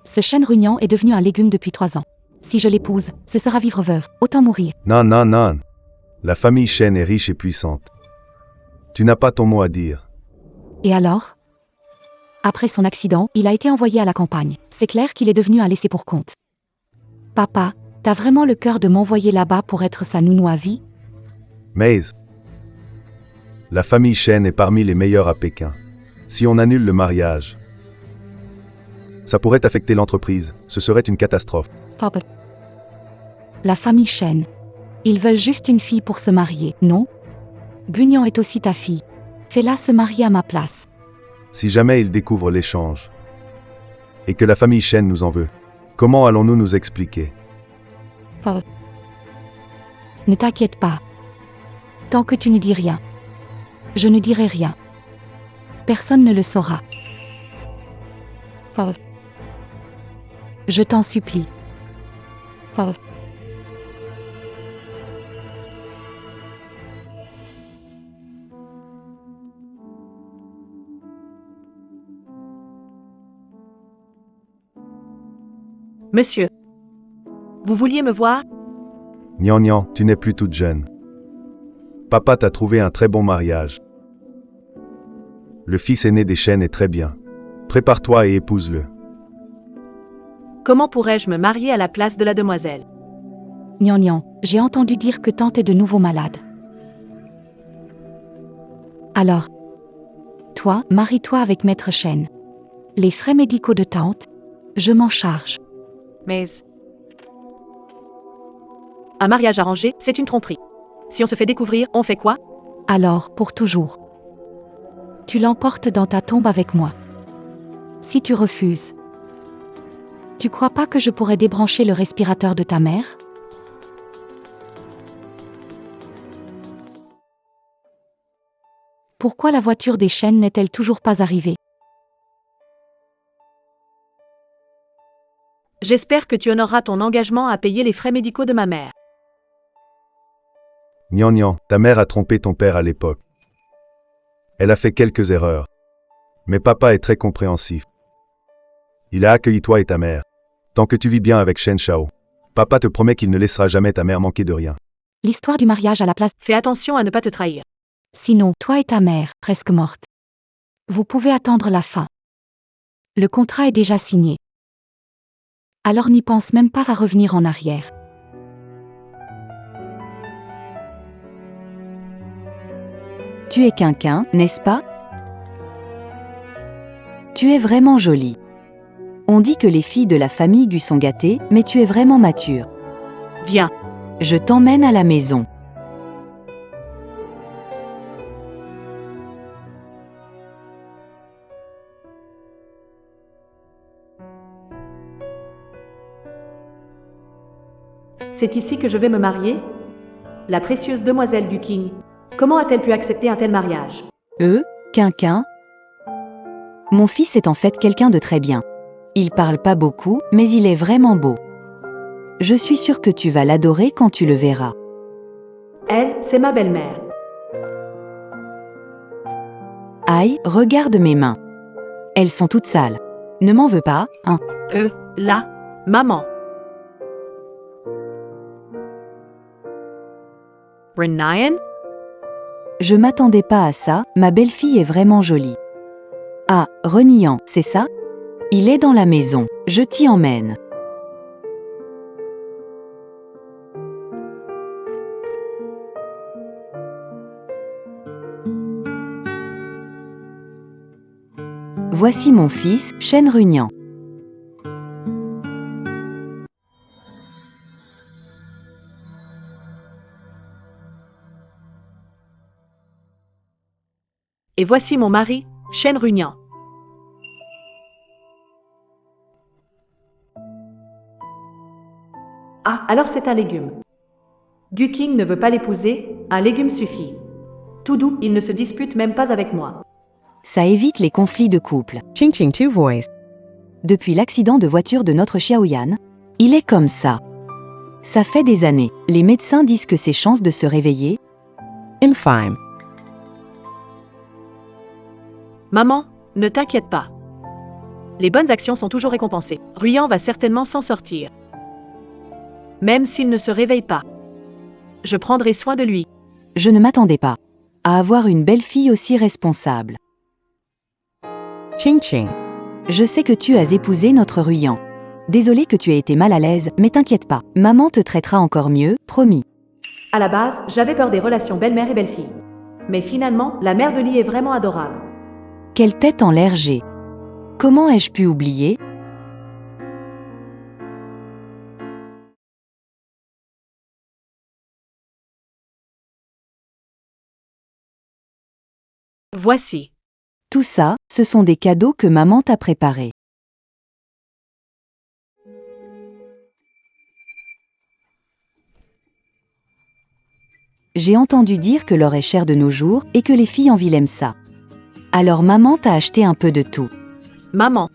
Ce chêne rugnant est devenu un légume depuis 3 ans. Si je l'épouse, ce sera vivre veuve, autant mourir. Non, non, non. La famille Shen est riche et puissante. Tu n'as pas ton mot à dire. Et alors ? Après son accident, il a été envoyé à la campagne. C'est clair qu'il est devenu un laissé-pour-compte. Papa, t'as vraiment le cœur de m'envoyer là-bas pour être sa nounou à vie ? Maze. La famille Shen est parmi les meilleures à Pékin. Si on annule le mariage, ça pourrait affecter l'entreprise. Ce serait une catastrophe. Papa. La famille Shen. Ils veulent juste une fille pour se marier, non ? Guignan est aussi ta fille. Fais-la se marier à ma place. Si jamais ils découvrent l'échange, et que la famille Shen nous en veut, comment allons-nous nous expliquer ? Papa. Ne t'inquiète pas. Tant que tu ne dis rien. Je ne dirai rien. Personne ne le saura. Papa. Je t'en supplie. Papa. Monsieur, vous vouliez me voir ? Nian Nian, tu n'es plus toute jeune. Papa t'a trouvé un très bon mariage. Le fils aîné des Shen est très bien. Prépare-toi et épouse-le. Comment pourrais-je me marier à la place de la demoiselle ? Nian Nian, j'ai entendu dire que tante est de nouveau malade. Alors, toi, marie-toi avec Maître Shen. Les frais médicaux de tante, je m'en charge. Mais un mariage arrangé, c'est une tromperie. Si on se fait découvrir, on fait quoi ? Alors, pour toujours. Tu l'emportes dans ta tombe avec moi. Si tu refuses, tu crois pas que je pourrais débrancher le respirateur de ta mère ? Pourquoi la voiture des Shen n'est-elle toujours pas arrivée ? J'espère que tu honoreras ton engagement à payer les frais médicaux de ma mère. Nian Nian, ta mère a trompé ton père à l'époque. Elle a fait quelques erreurs. Mais papa est très compréhensif. Il a accueilli toi et ta mère. Tant que tu vis bien avec Shen Shao, papa te promet qu'il ne laissera jamais ta mère manquer de rien. L'histoire du mariage à la place. Fais attention à ne pas te trahir. Sinon, toi et ta mère, presque morte. Vous pouvez attendre la fin. Le contrat est déjà signé. Alors n'y pense même pas à revenir en arrière. Tu es Quinquin, n'est-ce pas ? Tu es vraiment jolie. On dit que les filles de la famille Gu sont gâtées, mais tu es vraiment mature. Viens. Je t'emmène à la maison. C'est ici que je vais me marier ? La précieuse demoiselle du King. Comment a-t-elle pu accepter un tel mariage ? Quinquin. Mon fils est en fait quelqu'un de très bien. Il parle pas beaucoup, mais il est vraiment beau. Je suis sûre que tu vas l'adorer quand tu le verras. Elle, c'est ma belle-mère. Aïe, regarde mes mains. Elles sont toutes sales. Ne m'en veux pas, hein ? Là, maman. Renayan ? Je m'attendais pas à ça, ma belle-fille est vraiment jolie. Ah, Renian, c'est ça ? Il est dans la maison, je t'y emmène. Voici mon fils, Shen Runian. Et voici mon mari, Shen Runian. Ah, alors c'est un légume. Gu King ne veut pas l'épouser, un légume suffit. Tout doux, il ne se dispute même pas avec moi. Ça évite les conflits de couple. Ching Ching Two Voice. Depuis l'accident de voiture de notre Xiaoyan, il est comme ça. Ça fait des années. Les médecins disent que ses chances de se réveiller. Infime. Maman, ne t'inquiète pas. Les bonnes actions sont toujours récompensées. Ryan va certainement s'en sortir. Même s'il ne se réveille pas. Je prendrai soin de lui. Je ne m'attendais pas à avoir une belle-fille aussi responsable. Ching ching. Je sais que tu as épousé notre Ryan. Désolée que tu aies été mal à l'aise, mais t'inquiète pas. Maman te traitera encore mieux, promis. À la base, j'avais peur des relations belle-mère et belle-fille. Mais finalement, la mère de Lee est vraiment adorable. Quelle tête en l'air j'ai. Comment ai-je pu oublier? Voici. Tout ça, ce sont des cadeaux que maman t'a préparés. J'ai entendu dire que l'or est cher de nos jours et que les filles en ville aiment ça. Alors maman t'a acheté un peu de tout. Maman.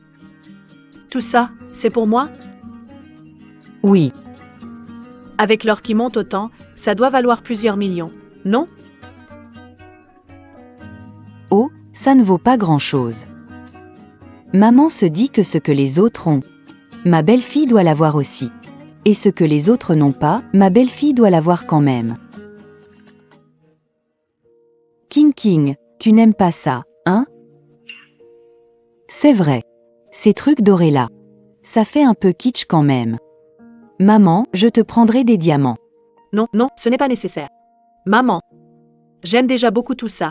Tout ça, c'est pour moi? Oui, Avec l'or qui monte autant, ça doit valoir plusieurs millions, non? oh, ça ne vaut pas grand-chose. Maman se dit que ce que les autres ont, ma belle-fille doit l'avoir aussi. Et ce que les autres n'ont pas, ma belle-fille doit l'avoir quand même. King, tu n'aimes pas ça, hein? C'est vrai. Ces trucs dorés là. Ça fait un peu kitsch quand même. Maman, je te prendrai des diamants. Non, non, ce n'est pas nécessaire. Maman. J'aime déjà beaucoup tout ça.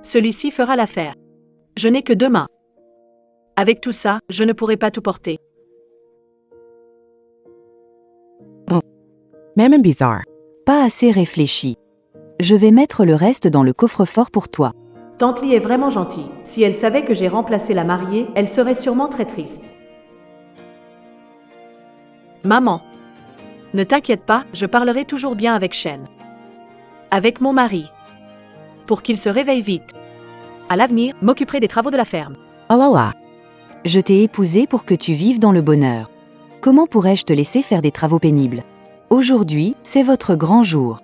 Celui-ci fera l'affaire. Je n'ai que 2 mains. Avec tout ça, je ne pourrai pas tout porter. Même bizarre. Pas assez réfléchi. Je vais mettre le reste dans le coffre-fort pour toi. Tante Lee est vraiment gentille. Si elle savait que j'ai remplacé la mariée, elle serait sûrement très triste. Maman. Ne t'inquiète pas, je parlerai toujours bien avec Shen. Avec mon mari. Pour qu'il se réveille vite. À l'avenir, m'occuperai des travaux de la ferme. Oh là là. Je t'ai épousé pour que tu vives dans le bonheur. Comment pourrais-je te laisser faire des travaux pénibles? Aujourd'hui, c'est votre grand jour.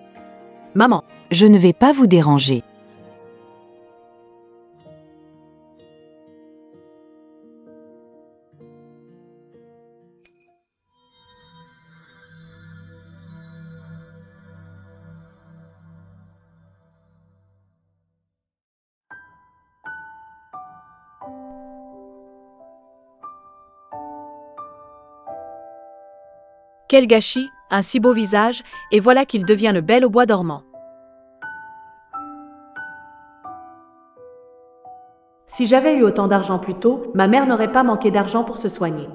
Maman. Je ne vais pas vous déranger. Quel gâchis, un si beau visage, et voilà qu'il devient le bel au bois dormant. Si j'avais eu autant d'argent plus tôt, ma mère n'aurait pas manqué d'argent pour se soigner.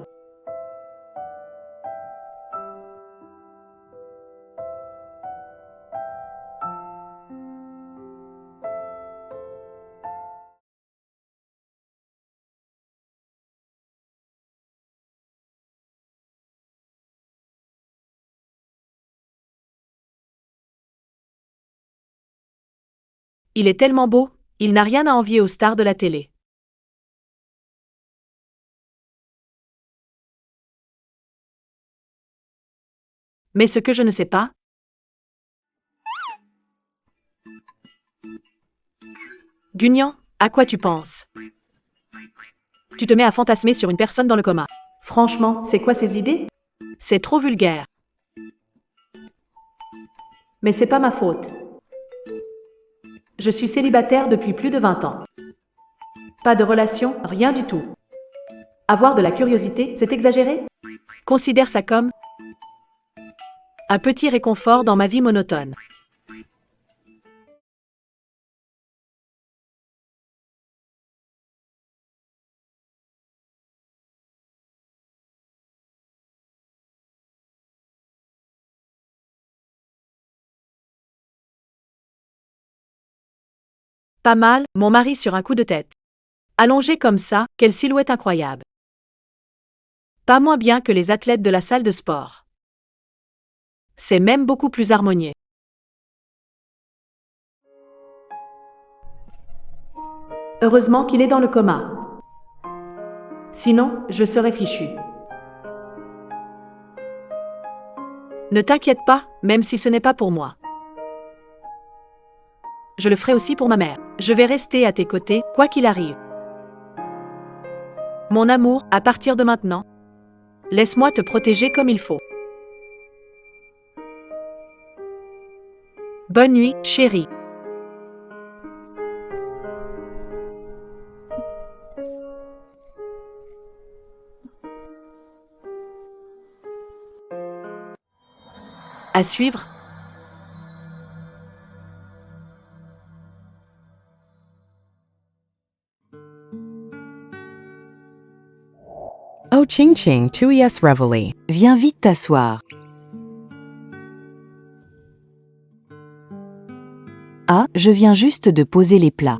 Il est tellement beau, il n'a rien à envier aux stars de la télé. Mais ce que je ne sais pas, Gugnan, à quoi tu penses? Tu te mets à fantasmer sur une personne dans le coma. Franchement, c'est quoi ces idées? C'est trop vulgaire. Mais c'est pas ma faute. Je suis célibataire depuis plus de 20 ans. Pas de relation, rien du tout. Avoir de la curiosité, c'est exagéré? Considère ça comme un petit réconfort dans ma vie monotone. Pas mal, mon mari sur un coup de tête. Allongé comme ça, quelle silhouette incroyable. Pas moins bien que les athlètes de la salle de sport. C'est même beaucoup plus harmonieux. Heureusement qu'il est dans le coma. Sinon, je serais fichu. Ne t'inquiète pas, même si ce n'est pas pour moi. Je le ferai aussi pour ma mère. Je vais rester à tes côtés, quoi qu'il arrive. Mon amour, à partir de maintenant, laisse-moi te protéger comme il faut. Bonne nuit, chérie. À suivre. Oh Ching Ching 2ES Reveille. Viens vite t'asseoir. Ah, je viens juste de poser les plats.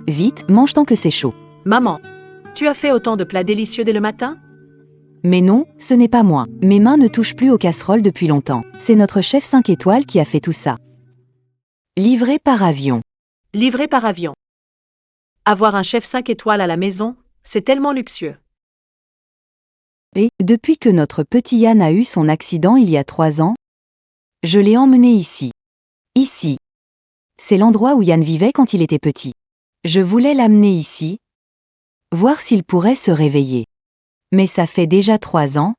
Vite, mange tant que c'est chaud. Maman, tu as fait autant de plats délicieux dès le matin? Mais non, ce n'est pas moi. Mes mains ne touchent plus aux casseroles depuis longtemps. C'est notre chef 5 étoiles qui a fait tout ça. Livré par avion. Livré par avion. Avoir un chef 5 étoiles à la maison, c'est tellement luxueux. Et, depuis que notre petit Yann a eu son accident il y a 3 ans, je l'ai emmené ici. Ici. C'est l'endroit où Yann vivait quand il était petit. Je voulais l'amener ici, voir s'il pourrait se réveiller. Mais ça fait déjà 3 ans.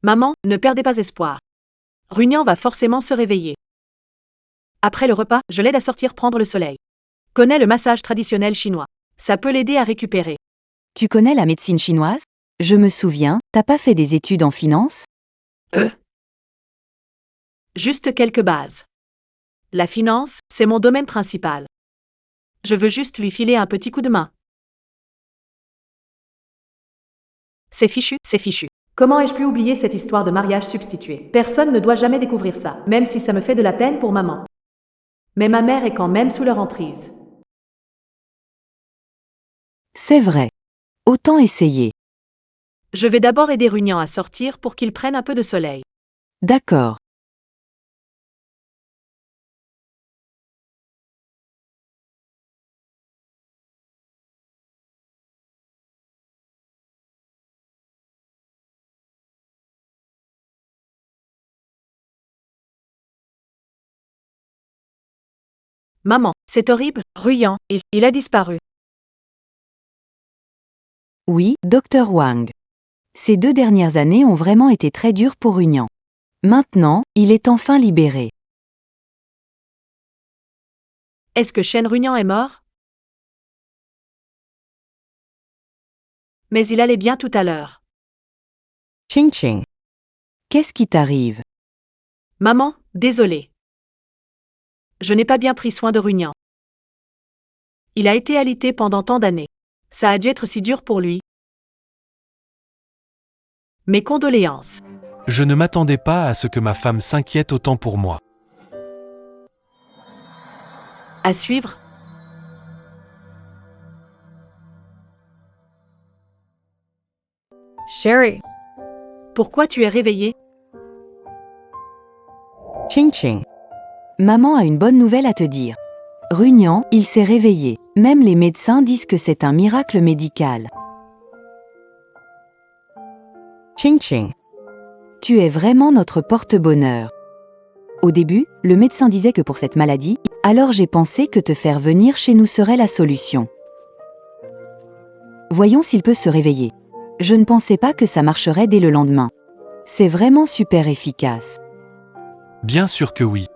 Maman, ne perdez pas espoir. Runyan va forcément se réveiller. Après le repas, je l'aide à sortir prendre le soleil. Connais le massage traditionnel chinois. Ça peut l'aider à récupérer. Tu connais la médecine chinoise? Je me souviens, t'as pas fait des études en finance? Juste quelques bases. La finance, c'est mon domaine principal. Je veux juste lui filer un petit coup de main. C'est fichu, c'est fichu. Comment ai-je pu oublier cette histoire de mariage substitué? Personne ne doit jamais découvrir ça, même si ça me fait de la peine pour maman. Mais ma mère est quand même sous leur emprise. C'est vrai. Autant essayer. Je vais d'abord aider Runyan à sortir pour qu'il prenne un peu de soleil. D'accord. Maman, c'est horrible, Runyan, il a disparu. Oui, Dr Wang. Ces 2 dernières années ont vraiment été très dures pour Runyan. Maintenant, il est enfin libéré. Est-ce que Shen Runyan est mort? Mais il allait bien tout à l'heure. Ching Ching. Qu'est-ce qui t'arrive? Maman, désolée. Je n'ai pas bien pris soin de Runyan. Il a été alité pendant tant d'années. Ça a dû être si dur pour lui. Mes condoléances. Je ne m'attendais pas à ce que ma femme s'inquiète autant pour moi. À suivre. Sherry, Pourquoi tu es réveillée? Ching Ching. Maman a une bonne nouvelle à te dire. Runyan, il s'est réveillé. Même les médecins disent que c'est un miracle médical. Ching Ching. Tu es vraiment notre porte-bonheur. Au début, le médecin disait que pour cette maladie, alors j'ai pensé que te faire venir chez nous serait la solution. Voyons s'il peut se réveiller. Je ne pensais pas que ça marcherait dès le lendemain. C'est vraiment super efficace. Bien sûr que oui.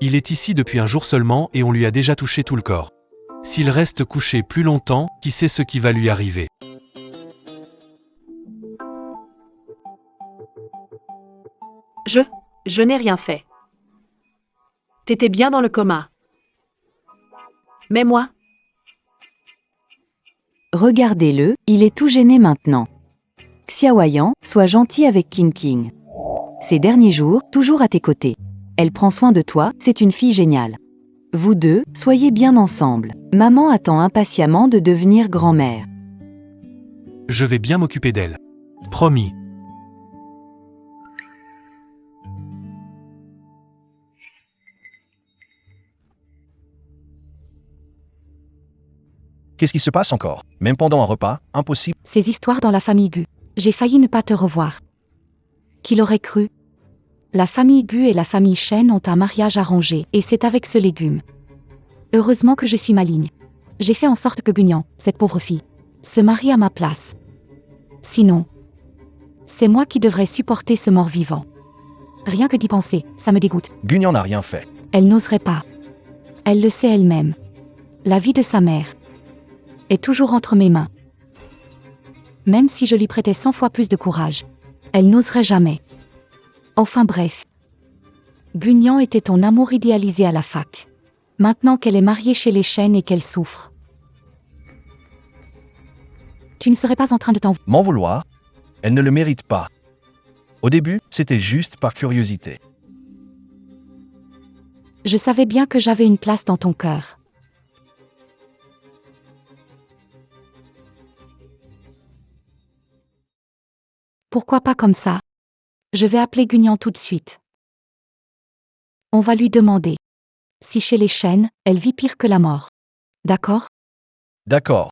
Il est ici depuis un jour seulement et on lui a déjà touché tout le corps. S'il reste couché plus longtemps, qui sait ce qui va lui arriver? Je n'ai rien fait. T'étais bien dans le coma. Mais moi, Regardez-le, il est tout gêné maintenant. Xiaoyan, sois gentil avec King King. Ces derniers jours, toujours à tes côtés. Elle prend soin de toi, c'est une fille géniale. Vous deux, soyez bien ensemble. Maman attend impatiemment de devenir grand-mère. Je vais bien m'occuper d'elle. Promis. Qu'est-ce qui se passe encore? Même pendant un repas, impossible. Ces histoires dans la famille Gu. J'ai failli ne pas te revoir. Qui l'aurait cru? La famille Gu et la famille Shen ont un mariage arrangé, et c'est avec ce légume. Heureusement que je suis maligne. J'ai fait en sorte que Gunyan, cette pauvre fille, se marie à ma place. Sinon, c'est moi qui devrais supporter ce mort-vivant. Rien que d'y penser, ça me dégoûte. Gunyan n'a rien fait. Elle n'oserait pas. Elle le sait elle-même. La vie de sa mère est toujours entre mes mains. Même si je lui prêtais 100 fois plus de courage, elle n'oserait jamais. Enfin bref. Gunyan était ton amour idéalisé à la fac. Maintenant qu'elle est mariée chez les Shen et qu'elle souffre. Tu ne serais pas en train de t'en... M'en vouloir? Elle ne le mérite pas. Au début, c'était juste par curiosité. Je savais bien que j'avais une place dans ton cœur. Pourquoi pas comme ça? Je vais appeler Gunyan tout de suite. On va lui demander si chez les Shen, elle vit pire que la mort. D'accord? D'accord.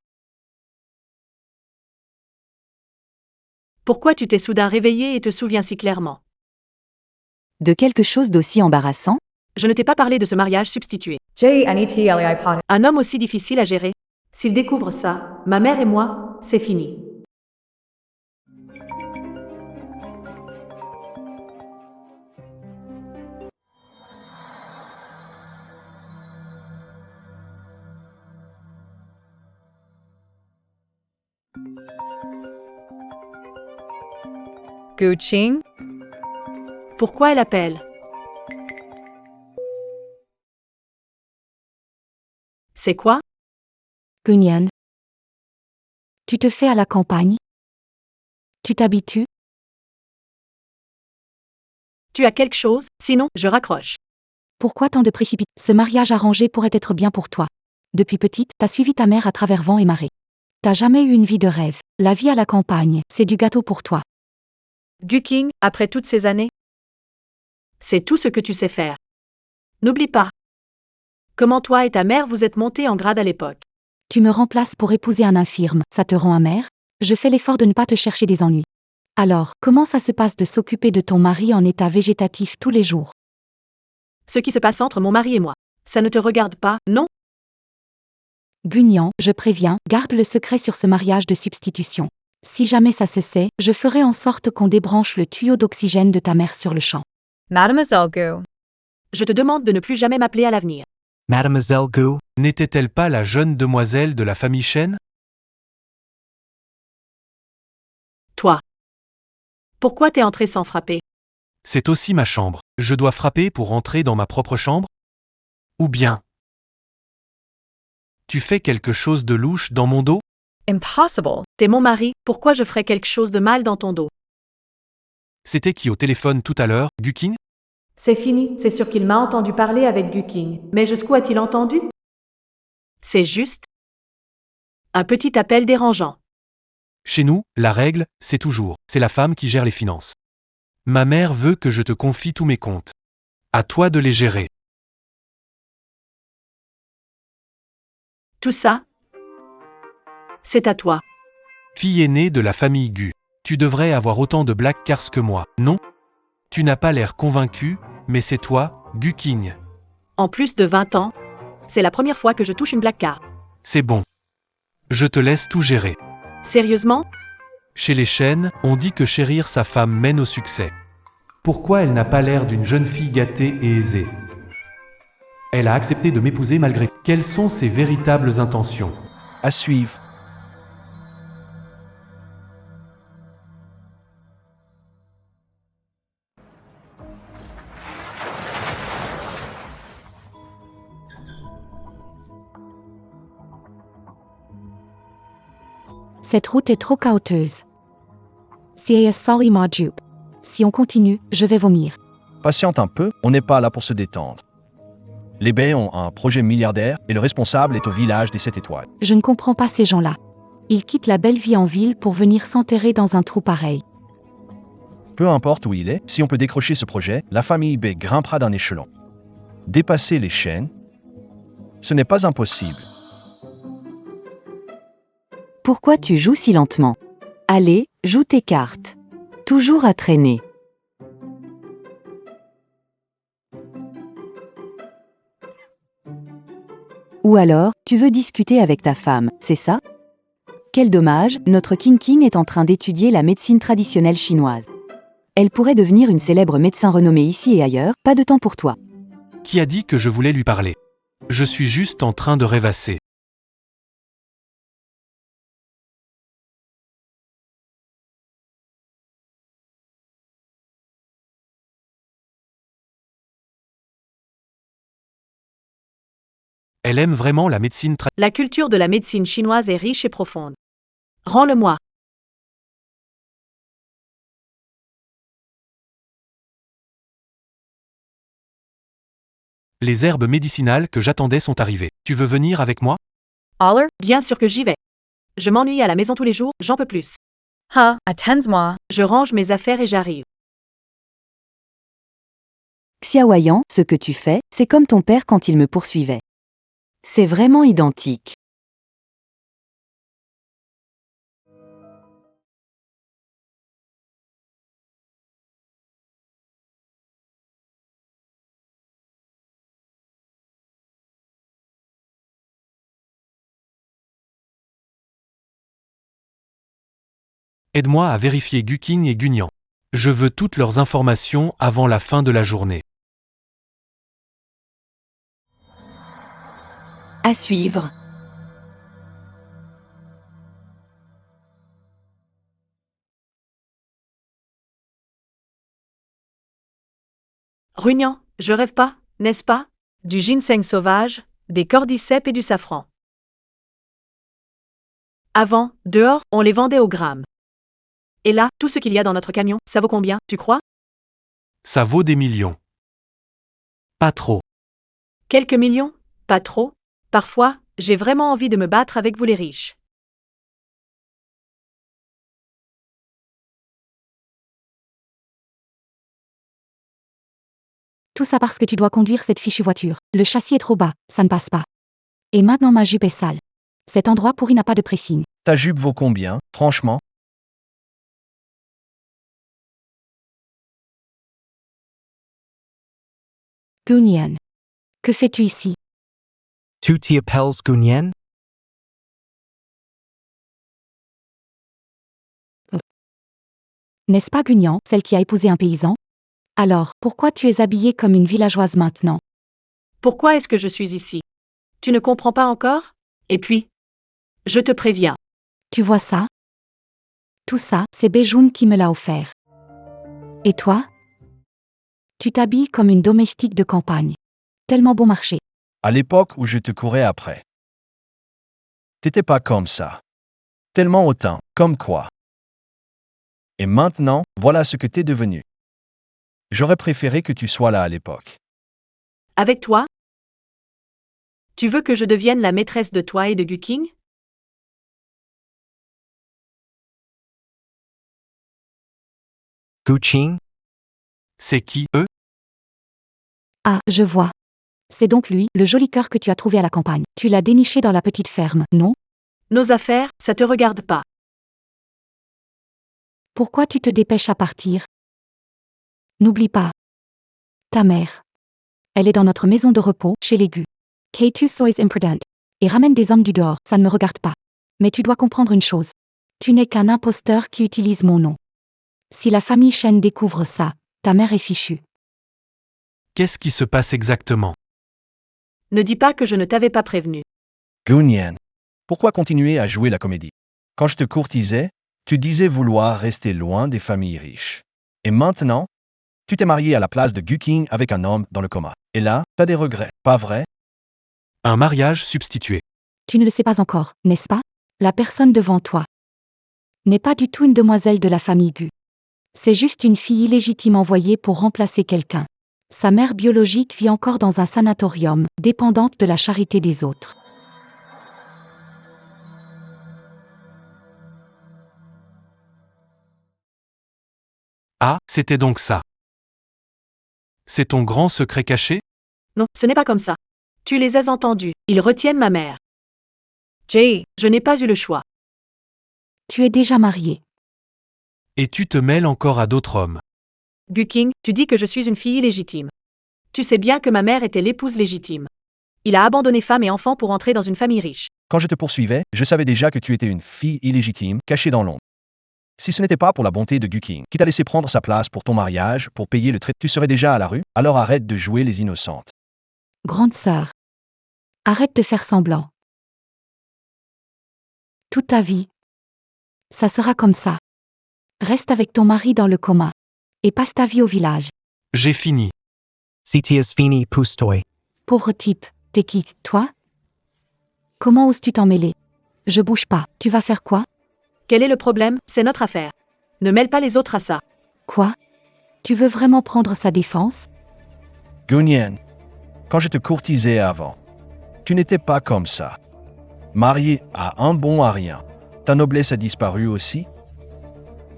Pourquoi tu t'es soudain réveillé et te souviens si clairement? De quelque chose d'aussi embarrassant? Je ne t'ai pas parlé de ce mariage substitué. Un homme aussi difficile à gérer. S'il découvre ça, ma mère et moi, c'est fini. Guqing? Pourquoi elle appelle? C'est quoi? Gunyan. Tu te fais à la campagne? Tu t'habitues? Tu as quelque chose, sinon, je raccroche. Pourquoi tant de précipitation? Ce mariage arrangé pourrait être bien pour toi. Depuis petite, t'as suivi ta mère à travers vent et marée. T'as jamais eu une vie de rêve. La vie à la campagne, c'est du gâteau pour toi. Guqing, après toutes ces années? C'est tout ce que tu sais faire. N'oublie pas. Comment toi et ta mère vous êtes montés en grade à l'époque? Tu me remplaces pour épouser un infirme, ça te rend amer? Je fais l'effort de ne pas te chercher des ennuis. Alors, comment ça se passe de s'occuper de ton mari en état végétatif tous les jours? Ce qui se passe entre mon mari et moi. Ça ne te regarde pas, non? Gunyan, je préviens, garde le secret sur ce mariage de substitution. Si jamais ça se sait, je ferai en sorte qu'on débranche le tuyau d'oxygène de ta mère sur le champ. Mademoiselle Gu. Je te demande de ne plus jamais m'appeler à l'avenir. Mademoiselle Gu, n'était-elle pas la jeune demoiselle de la famille Shen? Toi. Pourquoi t'es entré sans frapper? C'est aussi ma chambre. Je dois frapper pour entrer dans ma propre chambre? Ou bien, tu fais quelque chose de louche dans mon dos? Impossible. T'es mon mari, pourquoi je ferais quelque chose de mal dans ton dos? C'était qui au téléphone tout à l'heure, Guqing? C'est fini, c'est sûr qu'il m'a entendu parler avec Guqing, mais jusqu'où a-t-il entendu? C'est juste un petit appel dérangeant. Chez nous, la règle, c'est la femme qui gère les finances. Ma mère veut que je te confie tous mes comptes. À toi de les gérer. Tout ça, c'est à toi. Fille aînée de la famille Gu. Tu devrais avoir autant de black cars que moi, non? Tu n'as pas l'air convaincu, mais c'est toi, Guqing. En plus de 20 ans, c'est la première fois que je touche une black card. C'est bon. Je te laisse tout gérer. Sérieusement? Chez les Shen, on dit que chérir sa femme mène au succès. Pourquoi elle n'a pas l'air d'une jeune fille gâtée et aisée? Elle a accepté de m'épouser malgré... Quelles sont ses véritables intentions? À suivre. Cette route est trop chaotique. Sorry Marjup. Si on continue, je vais vomir. Patiente un peu, on n'est pas là pour se détendre. Les Bays ont un projet milliardaire et le responsable est au village des 7 étoiles. Je ne comprends pas ces gens-là. Ils quittent la belle vie en ville pour venir s'enterrer dans un trou pareil. Peu importe où il est, si on peut décrocher ce projet, la famille Bay grimpera d'un échelon. Dépasser les Shen, ce n'est pas impossible. Pourquoi tu joues si lentement? Allez, joue tes cartes. Toujours à traîner. Ou alors, tu veux discuter avec ta femme, c'est ça? Quel dommage, notre King King est en train d'étudier la médecine traditionnelle chinoise. Elle pourrait devenir une célèbre médecin renommée ici et ailleurs, pas de temps pour toi. Qui a dit que je voulais lui parler? Je suis juste en train de rêvasser. Elle aime vraiment la médecine La culture de la médecine chinoise est riche et profonde. Rends-le-moi. Les herbes médicinales que j'attendais sont arrivées. Tu veux venir avec moi? Aller? Bien sûr que j'y vais. Je m'ennuie à la maison tous les jours, j'en peux plus. Ha, attends-moi. Je range mes affaires et j'arrive. Xiaoyan, ce que tu fais, c'est comme ton père quand il me poursuivait. C'est vraiment identique. Aide-moi à vérifier Guqing et Gunyan. Je veux toutes leurs informations avant la fin de la journée. À suivre. Runyan, je rêve pas, n'est-ce pas? Du ginseng sauvage, des cordyceps et du safran. Avant, dehors, on les vendait au gramme. Et là, tout ce qu'il y a dans notre camion, ça vaut combien, tu crois? Ça vaut des millions. Pas trop. Quelques millions? Pas trop? Parfois, j'ai vraiment envie de me battre avec vous les riches. Tout ça parce que tu dois conduire cette fichue voiture. Le châssis est trop bas, ça ne passe pas. Et maintenant ma jupe est sale. Cet endroit pourri n'a pas de pressing. Ta jupe vaut combien, franchement? Gunyan. Que fais-tu ici? Tu t'y appelles Gunyan? N'est-ce pas Gunyan, celle qui a épousé un paysan? Alors, pourquoi tu es habillée comme une villageoise maintenant? Pourquoi est-ce que je suis ici? Tu ne comprends pas encore? Et puis, je te préviens. Tu vois ça? Tout ça, c'est Bejoun qui me l'a offert. Et toi? Tu t'habilles comme une domestique de campagne. Tellement bon marché. À l'époque où je te courais après. T'étais pas comme ça. Tellement autant, comme quoi. Et maintenant, voilà ce que t'es devenu. J'aurais préféré que tu sois là à l'époque. Avec toi? Tu veux que je devienne la maîtresse de toi et de Guqing? Guqing? C'est qui, eux? Ah, je vois. C'est donc lui, le joli cœur que tu as trouvé à la campagne. Tu l'as déniché dans la petite ferme, non? Nos affaires, ça te regarde pas. Pourquoi tu te dépêches à partir? N'oublie pas. Ta mère. Elle est dans notre maison de repos, chez les Gu. K2 sois imprudent. Et ramène des hommes du dehors, ça ne me regarde pas. Mais tu dois comprendre une chose. Tu n'es qu'un imposteur qui utilise mon nom. Si la famille Shen découvre ça, ta mère est fichue. Qu'est-ce qui se passe exactement? Ne dis pas que je ne t'avais pas prévenu. Gunyan. Pourquoi continuer à jouer la comédie? Quand je te courtisais, tu disais vouloir rester loin des familles riches. Et maintenant, tu t'es marié à la place de Guqing avec un homme dans le coma. Et là, t'as des regrets, pas vrai? Un mariage substitué. Tu ne le sais pas encore, n'est-ce pas? La personne devant toi n'est pas du tout une demoiselle de la famille Gu. C'est juste une fille illégitime envoyée pour remplacer quelqu'un. Sa mère biologique vit encore dans un sanatorium, dépendante de la charité des autres. Ah, c'était donc ça. C'est ton grand secret caché? Non, ce n'est pas comme ça. Tu les as entendus, ils retiennent ma mère. Jay, Je n'ai pas eu le choix. Tu es déjà marié. Et tu te mêles encore à d'autres hommes. Guqing, tu dis que je suis une fille illégitime. Tu sais bien que ma mère était l'épouse légitime. Il a abandonné femme et enfants pour entrer dans une famille riche. Quand je te poursuivais, je savais déjà que tu étais une fille illégitime, cachée dans l'ombre. Si ce n'était pas pour la bonté de Guking, qui t'a laissé prendre sa place pour ton mariage, pour payer le traité, tu serais déjà à la rue, alors arrête de jouer les innocentes. Grande sœur. Arrête de faire semblant. Toute ta vie. Ça sera comme ça. Reste avec ton mari dans le coma. Et passe ta vie au village. J'ai fini. Sitias fini pustoi. Pauvre type, t'es qui, toi? Comment oses-tu t'en mêler? Je bouge pas. Tu vas faire quoi? Quel est le problème? C'est notre affaire. Ne mêle pas les autres à ça. Quoi? Tu veux vraiment prendre sa défense? Gunyan, quand je te courtisais avant, tu n'étais pas comme ça. Marié à un bon à rien, ta noblesse a disparu aussi?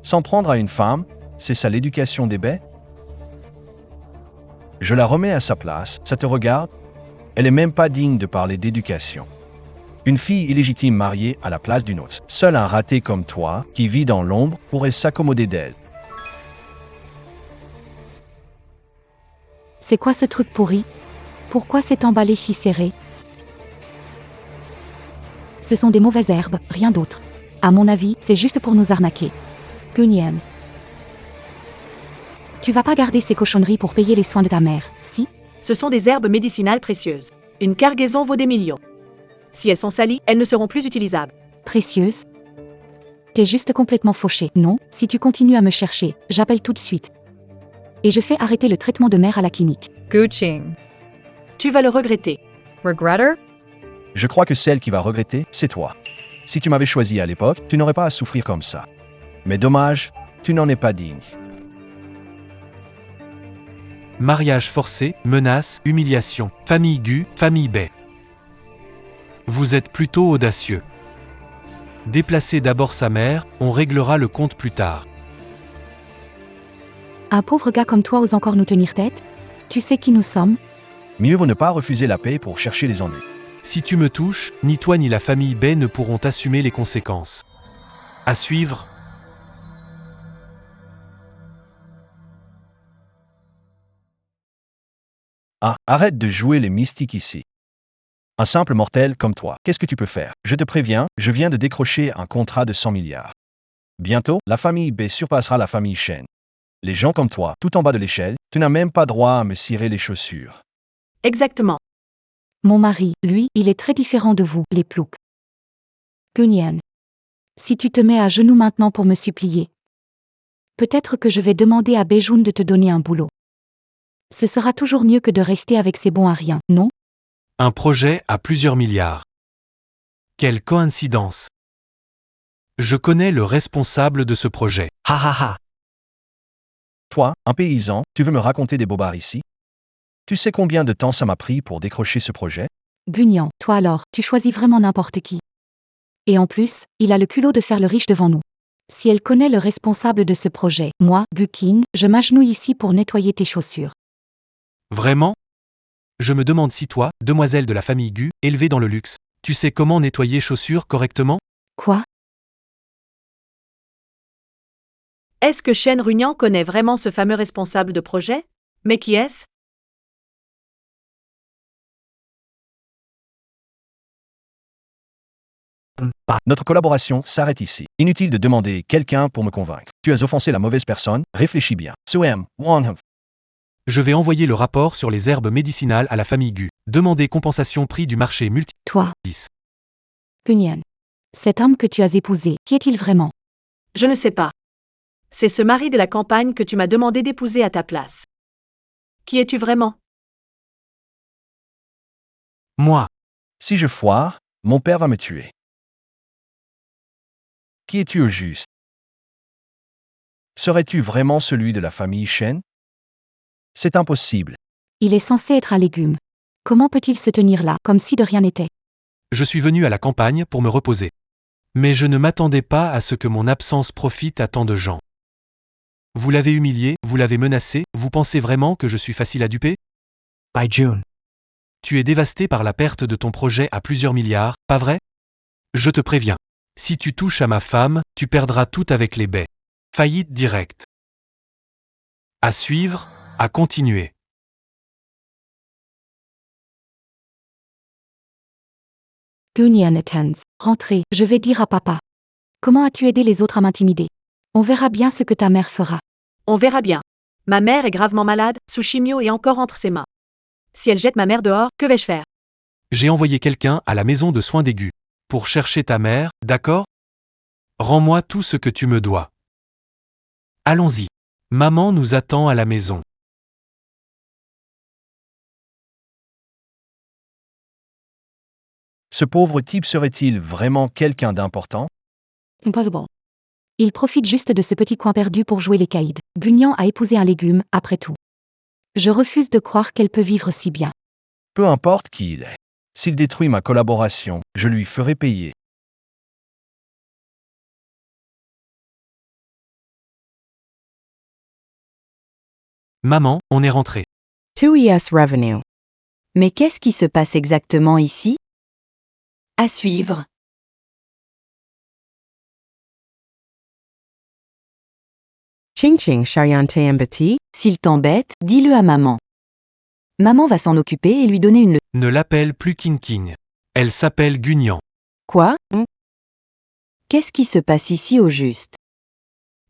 S'en prendre à une femme, c'est ça l'éducation des baies? Je la remets à sa place, ça te regarde? Elle est même pas digne de parler d'éducation. Une fille illégitime mariée à la place d'une autre. Seul un raté comme toi, qui vit dans l'ombre, pourrait s'accommoder d'elle. C'est quoi ce truc pourri? Pourquoi c'est emballé si serré? Ce sont des mauvaises herbes, rien d'autre. À mon avis, c'est juste pour nous arnaquer. Gunyan. Tu vas pas garder ces cochonneries pour payer les soins de ta mère, si? Ce sont des herbes médicinales précieuses. Une cargaison vaut des millions. Si elles sont salies, elles ne seront plus utilisables. Précieuse? T'es juste complètement fauché, non? Si tu continues à me chercher, j'appelle tout de suite. Et je fais arrêter le traitement de mère à la clinique. Guching. Tu vas le regretter. Regretter? Je crois que celle qui va regretter, c'est toi. Si tu m'avais choisi à l'époque, tu n'aurais pas à souffrir comme ça. Mais dommage, tu n'en es pas digne. Mariage forcé, menaces, humiliation, famille Gu, famille Bai. Vous êtes plutôt audacieux. Déplacez d'abord sa mère, on réglera le compte plus tard. Un pauvre gars comme toi ose encore nous tenir tête? Tu sais qui nous sommes? Mieux vaut ne pas refuser la paix pour chercher les ennuis. Si tu me touches, ni toi ni la famille Bai ne pourront assumer les conséquences. À suivre. Ah, arrête de jouer les mystiques ici. Un simple mortel comme toi, qu'est-ce que tu peux faire? Je te préviens, je viens de décrocher un contrat de 100 milliards. Bientôt, la famille B surpassera la famille Shen. Les gens comme toi, tout en bas de l'échelle, tu n'as même pas droit à me cirer les chaussures. Exactement. Mon mari, lui, il est très différent de vous, les ploucs. Gunyan. Si tu te mets à genoux maintenant pour me supplier, peut-être que je vais demander à Bejoun de te donner un boulot. Ce sera toujours mieux que de rester avec ces bons à rien, non? Un projet à plusieurs milliards. Quelle coïncidence. Je connais le responsable de ce projet. Ha ha ha. Toi, un paysan, tu veux me raconter des bobards ici? Tu sais combien de temps ça m'a pris pour décrocher ce projet? Gunyan, toi alors, tu choisis vraiment n'importe qui. Et en plus, il a le culot de faire le riche devant nous. Si elle connaît le responsable de ce projet, moi, Guking, je m'agenouille ici pour nettoyer tes chaussures. Vraiment? Je me demande si toi, demoiselle de la famille Gu, élevée dans le luxe, tu sais comment nettoyer chaussures correctement? Quoi? Est-ce que Shen Runyan connaît vraiment ce fameux responsable de projet? Mais qui est-ce? Notre collaboration s'arrête ici. Inutile de demander quelqu'un pour me convaincre. Tu as offensé la mauvaise personne, réfléchis bien. Suem, Wanham. Je vais envoyer le rapport sur les herbes médicinales à la famille Gu. Demander compensation prix du marché multi. Toi. 10. Gunyan. Cet homme que tu as épousé, qui est-il vraiment? Je ne sais pas. C'est ce mari de la campagne que tu m'as demandé d'épouser à ta place. Qui es-tu vraiment? Moi. Si je foire, mon père va me tuer. Qui es-tu au juste? Serais-tu vraiment celui de la famille Shen? C'est impossible. Il est censé être à légumes. Comment peut-il se tenir là, comme si de rien n'était? Je suis venu à la campagne pour me reposer. Mais je ne m'attendais pas à ce que mon absence profite à tant de gens. Vous l'avez humilié, vous l'avez menacé, vous pensez vraiment que je suis facile à duper? By June. Tu es dévasté par la perte de ton projet à plusieurs milliards, pas vrai? Je te préviens. Si tu touches à ma femme, tu perdras tout avec les baies. Faillite directe. À suivre, à continuer. Gunyan et Hans, rentrez, je vais dire à papa. Comment as-tu aidé les autres à m'intimider? On verra bien ce que ta mère fera. On verra bien. Ma mère est gravement malade, sous chimio et encore entre ses mains. Si elle jette ma mère dehors, que vais-je faire? J'ai envoyé quelqu'un à la maison de soins d'aigus. Pour chercher ta mère, d'accord? Rends-moi tout ce que tu me dois. Allons-y. Maman nous attend à la maison. Ce pauvre type serait-il vraiment quelqu'un d'important? Impossible. Il profite juste de ce petit coin perdu pour jouer les caïds. Gunyan a épousé un légume, après tout. Je refuse de croire qu'elle peut vivre si bien. Peu importe qui il est. S'il détruit ma collaboration, je lui ferai payer. Maman, on est rentré. 2ES Revenue. Mais qu'est-ce qui se passe exactement ici? À suivre. Ching Ching Shariante Mbati. S'il t'embête, dis-le à maman. Maman va s'en occuper et lui donner une leçon. Ne l'appelle plus King King. Elle s'appelle Gunyan. Quoi? Qu'est-ce qui se passe ici au juste?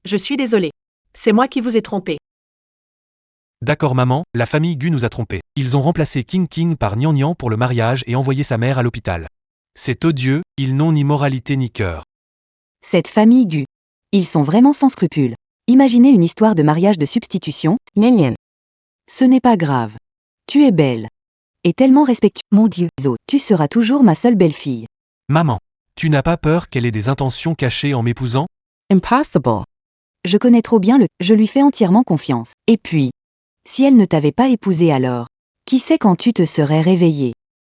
Je suis désolée. C'est moi qui vous ai trompé. D'accord maman, la famille Gu nous a trompés. Ils ont remplacé King King par Nyan Nyan pour le mariage et envoyé sa mère à l'hôpital. C'est odieux, ils n'ont ni moralité ni cœur. Cette famille Gu. Ils sont vraiment sans scrupules. Imaginez une histoire de mariage de substitution. Ninian. Ce n'est pas grave. Tu es belle. Et tellement respectueuse. Mon Dieu, Zo, tu seras toujours ma seule belle-fille. Maman, tu n'as pas peur qu'elle ait des intentions cachées en m'épousant? Impossible. Je connais trop bien je lui fais entièrement confiance. Et puis, si elle ne t'avait pas épousé alors, qui sait quand tu te serais réveillée?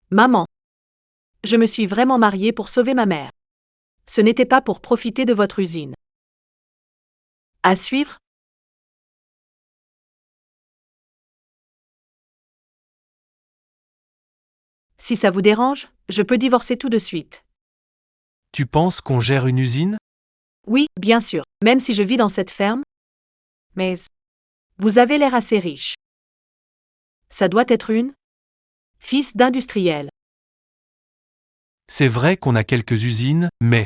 Maman. Je me suis vraiment mariée pour sauver ma mère. Ce n'était pas pour profiter de votre usine. À suivre? Si ça vous dérange, je peux divorcer tout de suite. Tu penses qu'on gère une usine? Oui, bien sûr, même si je vis dans cette ferme. Mais vous avez l'air assez riche. Ça doit être une fils d'industriel. C'est vrai qu'on a quelques usines, mais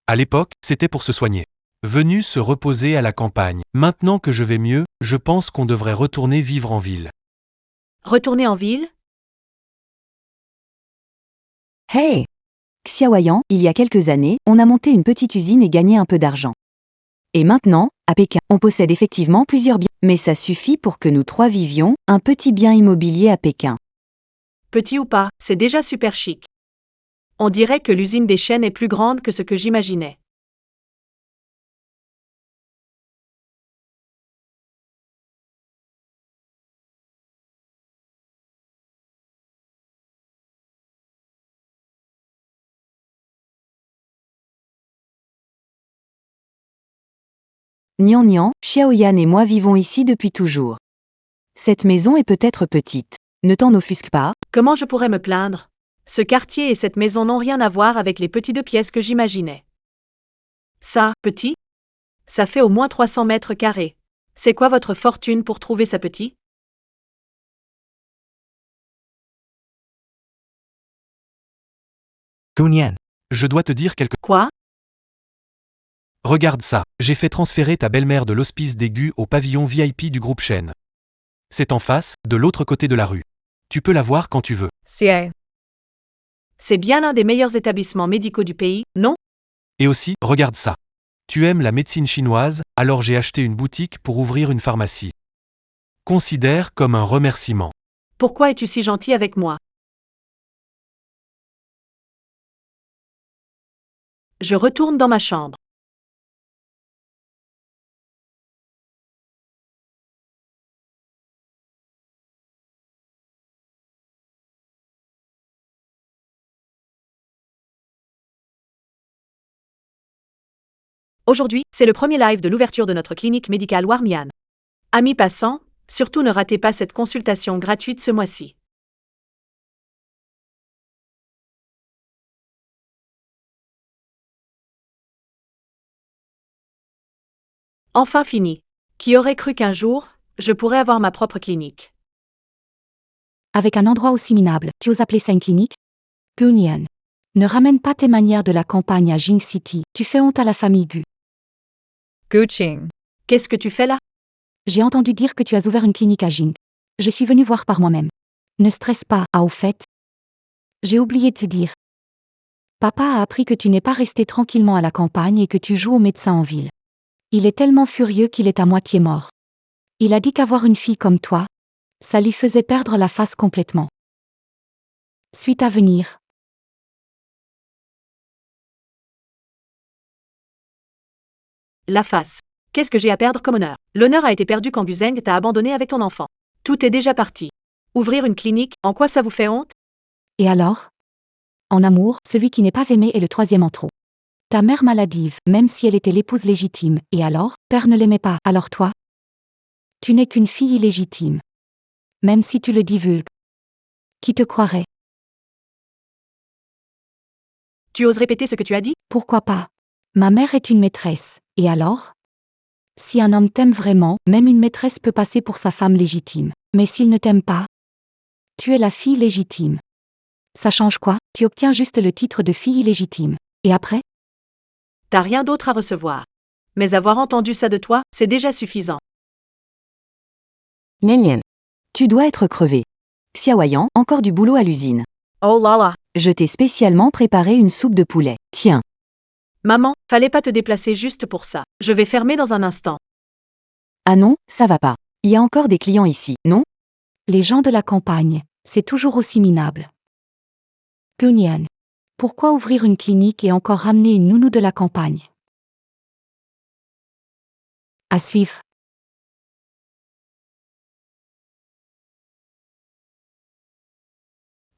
à l'époque, c'était pour se soigner. Venu se reposer à la campagne. Maintenant que je vais mieux, je pense qu'on devrait retourner vivre en ville. Retourner en ville? Hey. Xiaoyan, il y a quelques années, on a monté une petite usine et gagné un peu d'argent. Et maintenant, à Pékin, on possède effectivement plusieurs biens. Mais ça suffit pour que nous trois vivions, un petit bien immobilier à Pékin. Petit ou pas, c'est déjà super chic. On dirait que l'usine des chaînes est plus grande que ce que j'imaginais. Nyan Nyan, Xiaoyan et moi vivons ici depuis toujours. Cette maison est peut-être petite. Ne t'en offusque pas. Comment je pourrais me plaindre? Ce quartier et cette maison n'ont rien à voir avec les petits 2 pièces que j'imaginais. Ça, petit? Ça fait au moins 300 mètres carrés. C'est quoi votre fortune pour trouver ça petit? Gunyan. Je dois te dire quelque... Quoi? Regarde ça, j'ai fait transférer ta belle-mère de l'hospice d'aigu au pavillon VIP du groupe Shen. C'est en face, de l'autre côté de la rue. Tu peux la voir quand tu veux. CA. C'est bien l'un des meilleurs établissements médicaux du pays, non? Et aussi, regarde ça. Tu aimes la médecine chinoise, alors j'ai acheté une boutique pour ouvrir une pharmacie. Considère comme un remerciement. Pourquoi es-tu si gentil avec moi? Je retourne dans ma chambre. Aujourd'hui, c'est le premier live de l'ouverture de notre clinique médicale Warmian. Amis passants, surtout ne ratez pas cette consultation gratuite ce mois-ci. Enfin fini. Qui aurait cru qu'un jour, je pourrais avoir ma propre clinique? Avec un endroit aussi minable, tu oses appeler ça une clinique? Gunyan. Ne ramène pas tes manières de la campagne à Jing City, tu fais honte à la famille Gu. Guching. Qu'est-ce que tu fais là? J'ai entendu dire que tu as ouvert une clinique à Jing. Je suis venue voir par moi-même. Ne stresse pas, au fait. J'ai oublié de te dire. Papa a appris que tu n'es pas resté tranquillement à la campagne et que tu joues au médecin en ville. Il est tellement furieux qu'il est à moitié mort. Il a dit qu'avoir une fille comme toi, ça lui faisait perdre la face complètement. Suite à venir. La face. Qu'est-ce que j'ai à perdre comme honneur? L'honneur a été perdu quand Guzeng t'a abandonné avec ton enfant. Tout est déjà parti. Ouvrir une clinique, en quoi ça vous fait honte? Et alors? En amour, celui qui n'est pas aimé est le troisième en trop. Ta mère maladive, même si elle était l'épouse légitime, et alors, père ne l'aimait pas, alors toi? Tu n'es qu'une fille illégitime. Même si tu le divulgues. Qui te croirait? Tu oses répéter ce que tu as dit? Pourquoi pas? Ma mère est une maîtresse, et alors? Si un homme t'aime vraiment, même une maîtresse peut passer pour sa femme légitime. Mais s'il ne t'aime pas, tu es la fille légitime. Ça change quoi? Tu obtiens juste le titre de fille illégitime. Et après? T'as rien d'autre à recevoir. Mais avoir entendu ça de toi, c'est déjà suffisant. Ninian. Tu dois être crevé. Xiaoyan, encore du boulot à l'usine. Oh là là. Je t'ai spécialement préparé une soupe de poulet. Tiens. Maman, fallait pas te déplacer juste pour ça. Je vais fermer dans un instant. Ah non, ça va pas. Il y a encore des clients ici, non? Les gens de la campagne, c'est toujours aussi minable. Gunian. Pourquoi ouvrir une clinique et encore ramener une nounou de la campagne? À suivre.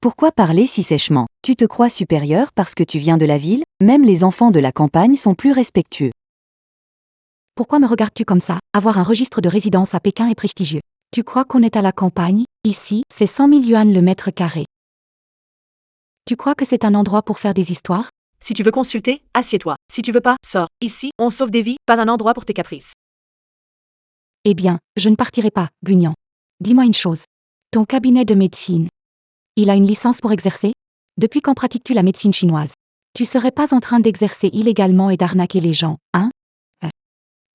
Pourquoi parler si sèchement? Tu te crois supérieur parce que tu viens de la ville? Même les enfants de la campagne sont plus respectueux. Pourquoi me regardes-tu comme ça? Avoir un registre de résidence à Pékin est prestigieux. Tu crois qu'on est à la campagne? Ici, c'est 100 000 yuan le mètre carré. Tu crois que c'est un endroit pour faire des histoires? Si tu veux consulter, assieds-toi. Si tu veux pas, sors. Ici, on sauve des vies, pas un endroit pour tes caprices. Eh bien, je ne partirai pas, Gunian. Dis-moi une chose. Ton cabinet de médecine, il a une licence pour exercer? Depuis quand pratiques-tu la médecine chinoise? Tu serais pas en train d'exercer illégalement et d'arnaquer les gens, hein?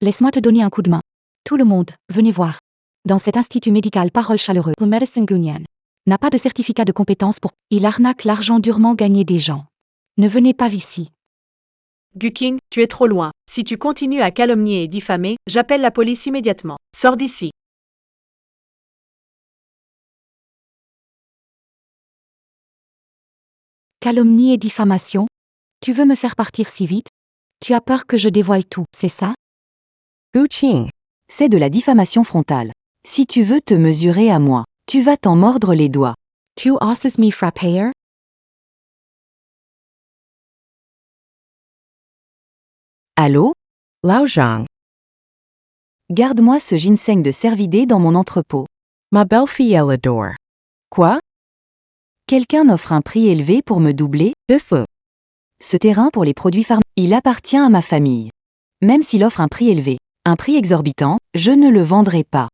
Laisse-moi te donner un coup de main. Tout le monde, venez voir. Dans cet institut médical Parole Chaleureux, Medicine Gunian n'a pas de certificat de compétence pour... Il arnaque l'argent durement gagné des gens. Ne venez pas ici. Guking, tu es trop loin. Si tu continues à calomnier et diffamer, j'appelle la police immédiatement. Sors d'ici. Calomnie et diffamation? Tu veux me faire partir si vite? Tu as peur que je dévoile tout, c'est ça? Guqing. C'est de la diffamation frontale. Si tu veux te mesurer à moi, tu vas t'en mordre les doigts. Tu oses me frapper? Allô? Lao Zhang. Garde-moi ce ginseng de cervidé dans mon entrepôt. Ma belle-fille Elidor. Quoi? Quelqu'un offre un prix élevé pour me doubler? This. Ce terrain pour les produits pharmaceutiques, il appartient à ma famille. Même s'il offre un prix élevé, un prix exorbitant, je ne le vendrai pas.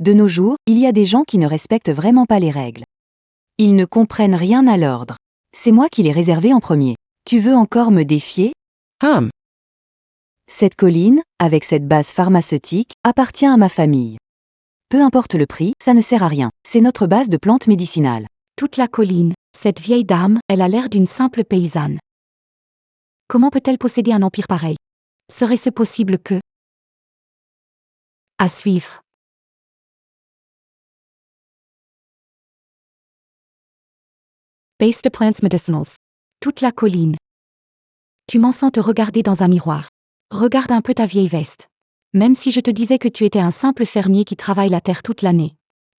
De nos jours, il y a des gens qui ne respectent vraiment pas les règles. Ils ne comprennent rien à l'ordre. C'est moi qui l'ai réservé en premier. Tu veux encore me défier? Cette colline, avec cette base pharmaceutique, appartient à ma famille. Peu importe le prix, ça ne sert à rien. C'est notre base de plantes médicinales. Toute la colline, cette vieille dame, elle a l'air d'une simple paysanne. Comment peut-elle posséder un empire pareil? Serait-ce possible que... À suivre. Based Plants Medicinals. Toute la colline. Tu m'en sens te regarder dans un miroir. Regarde un peu ta vieille veste. Même si je te disais que tu étais un simple fermier qui travaille la terre toute l'année,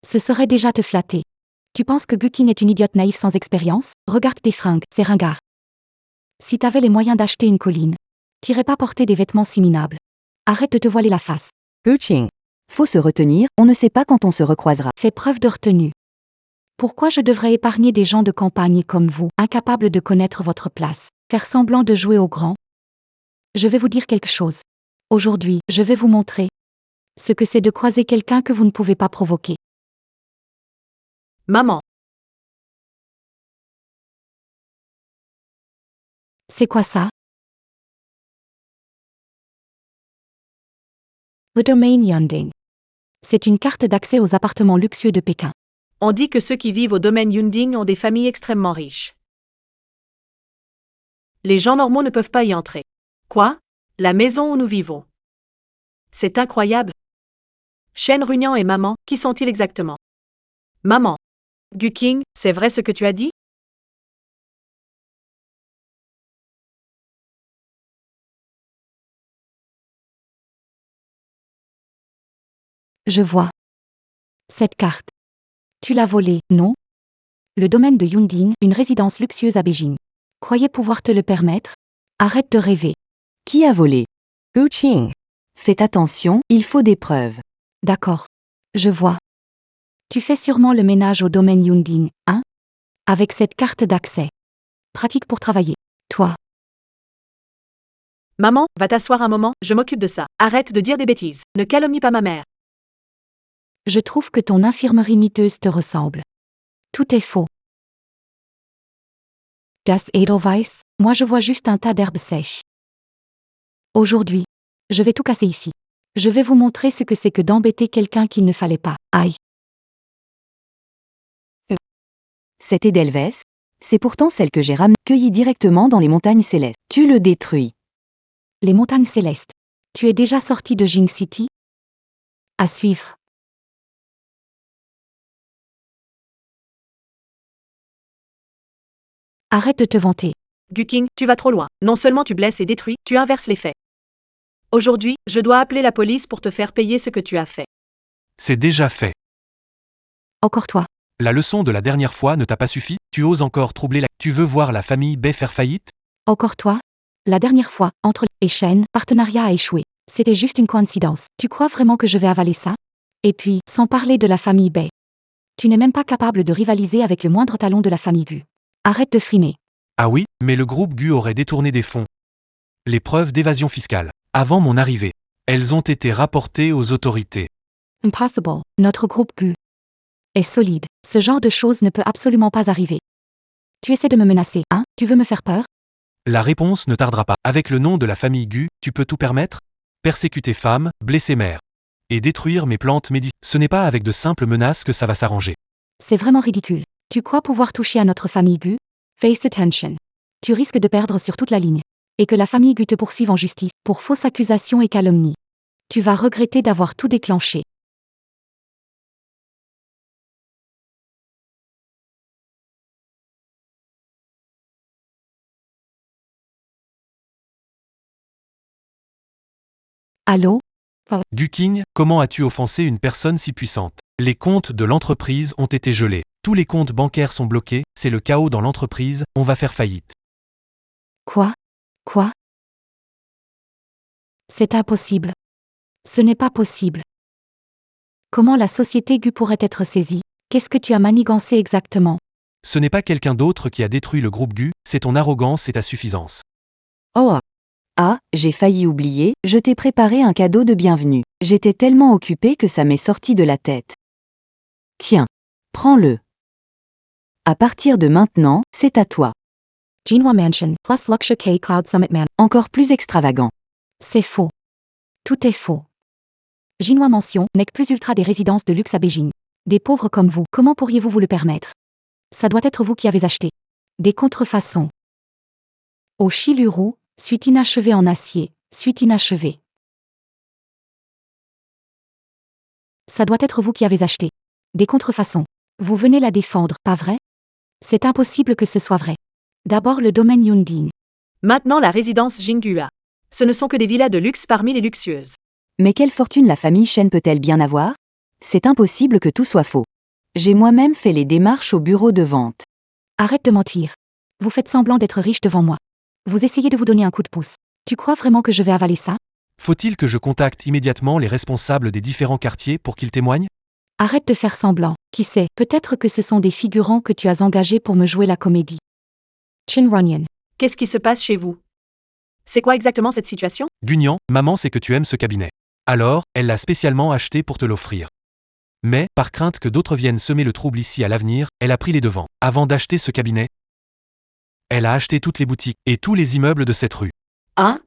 ce serait déjà te flatter. Tu penses que Guking est une idiote naïve sans expérience? Regarde tes fringues, c'est ringard. Si t'avais les moyens d'acheter une colline, t'irais pas porter des vêtements si minables. Arrête de te voiler la face. Guqing. Faut se retenir, on ne sait pas quand on se recroisera. Fais preuve de retenue. Pourquoi je devrais épargner des gens de campagne comme vous, incapables de connaître votre place, faire semblant de jouer au grand? Je vais vous dire quelque chose. Aujourd'hui, je vais vous montrer ce que c'est de croiser quelqu'un que vous ne pouvez pas provoquer. Maman. C'est quoi ça? The Domain Yunding. C'est une carte d'accès aux appartements luxueux de Pékin. On dit que ceux qui vivent au domaine Yunding ont des familles extrêmement riches. Les gens normaux ne peuvent pas y entrer. Quoi? La maison où nous vivons. C'est incroyable. Shen Runyan et maman, qui sont-ils exactement? Maman. Gu Qing, c'est vrai ce que tu as dit? Je vois. Cette carte. Tu l'as volée, non? Le domaine de Yunding, une résidence luxueuse à Beijing. Croyez pouvoir te le permettre? Arrête de rêver. Qui a volé? Gu Qing. Faites attention, il faut des preuves. D'accord. Je vois. Tu fais sûrement le ménage au domaine Yunding, hein? Avec cette carte d'accès. Pratique pour travailler. Toi. Maman, va t'asseoir un moment, je m'occupe de ça. Arrête de dire des bêtises. Ne calomnie pas ma mère. Je trouve que ton infirmerie miteuse te ressemble. Tout est faux. Das Edelweiss, moi je vois juste un tas d'herbes sèches. Aujourd'hui, je vais tout casser ici. Je vais vous montrer ce que c'est que d'embêter quelqu'un qu'il ne fallait pas. Aïe. Cette Edelweiss, c'est pourtant celle que j'ai cueillie directement dans les montagnes célestes. Tu le détruis. Les montagnes célestes. Tu es déjà sorti de Jing City? À suivre. Arrête de te vanter. Gu Qing, tu vas trop loin. Non seulement tu blesses et détruis, tu inverses les faits. Aujourd'hui, je dois appeler la police pour te faire payer ce que tu as fait. C'est déjà fait. Encore toi. La leçon de la dernière fois ne t'a pas suffi? Tu oses encore troubler la... Tu veux voir la famille Bay faire faillite? Encore toi. La dernière fois, entre et Shen, partenariat a échoué. C'était juste une coïncidence. Tu crois vraiment que je vais avaler ça? Et puis, sans parler de la famille Bay. Tu n'es même pas capable de rivaliser avec le moindre talon de la famille Gu. Arrête de frimer. Ah oui, mais le groupe Gu aurait détourné des fonds. Les preuves d'évasion fiscale. Avant mon arrivée. Elles ont été rapportées aux autorités. Impossible. Notre groupe Gu est solide. Ce genre de choses ne peut absolument pas arriver. Tu essaies de me menacer, hein? Tu veux me faire peur? La réponse ne tardera pas. Avec le nom de la famille Gu, tu peux tout permettre? Persécuter femmes, blesser mères. Et détruire mes plantes médicinales. Ce n'est pas avec de simples menaces que ça va s'arranger. C'est vraiment ridicule. Tu crois pouvoir toucher à notre famille Gu? Face attention. Tu risques de perdre sur toute la ligne. Et que la famille Gu te poursuive en justice pour fausses accusations et calomnies. Tu vas regretter d'avoir tout déclenché. Allô? Gu Qing, comment as-tu offensé une personne si puissante? Les comptes de l'entreprise ont été gelés. Tous les comptes bancaires sont bloqués, c'est le chaos dans l'entreprise, on va faire faillite. Quoi? Quoi? C'est impossible. Ce n'est pas possible. Comment la société Gu pourrait être saisie? Qu'est-ce que tu as manigancé exactement? Ce n'est pas quelqu'un d'autre qui a détruit le groupe Gu, c'est ton arrogance et ta suffisance. Oh. Ah, j'ai failli oublier, je t'ai préparé un cadeau de bienvenue. J'étais tellement occupée que ça m'est sorti de la tête. Tiens, prends-le. À partir de maintenant, c'est à toi. Jinhua Mansion plus Luxure K Cloud Summit Man. Encore plus extravagant. C'est faux. Tout est faux. Jinhua Mansion n'est que plus ultra des résidences de luxe à Beijing. Des pauvres comme vous, comment pourriez-vous vous le permettre? Ça doit être vous qui avez acheté. Des contrefaçons. Au Chiluru, suite inachevée en acier, suite inachevée. Ça doit être vous qui avez acheté. Des contrefaçons. Vous venez la défendre, pas vrai? C'est impossible que ce soit vrai. D'abord le domaine Yunding. Maintenant la résidence Jinghua. Ce ne sont que des villas de luxe parmi les luxueuses. Mais quelle fortune la famille Shen peut-elle bien avoir? C'est impossible que tout soit faux. J'ai moi-même fait les démarches au bureau de vente. Arrête de mentir. Vous faites semblant d'être riche devant moi. Vous essayez de vous donner un coup de pouce. Tu crois vraiment que je vais avaler ça? Faut-il que je contacte immédiatement les responsables des différents quartiers pour qu'ils témoignent? Arrête de faire semblant. Qui sait, peut-être que ce sont des figurants que tu as engagés pour me jouer la comédie. Chin Runyan. Qu'est-ce qui se passe chez vous? C'est quoi exactement cette situation? Gunyan, maman sait que tu aimes ce cabinet. Alors, elle l'a spécialement acheté pour te l'offrir. Mais, par crainte que d'autres viennent semer le trouble ici à l'avenir, elle a pris les devants. Avant d'acheter ce cabinet, Elle a acheté toutes les boutiques et tous les immeubles de cette rue. Hein?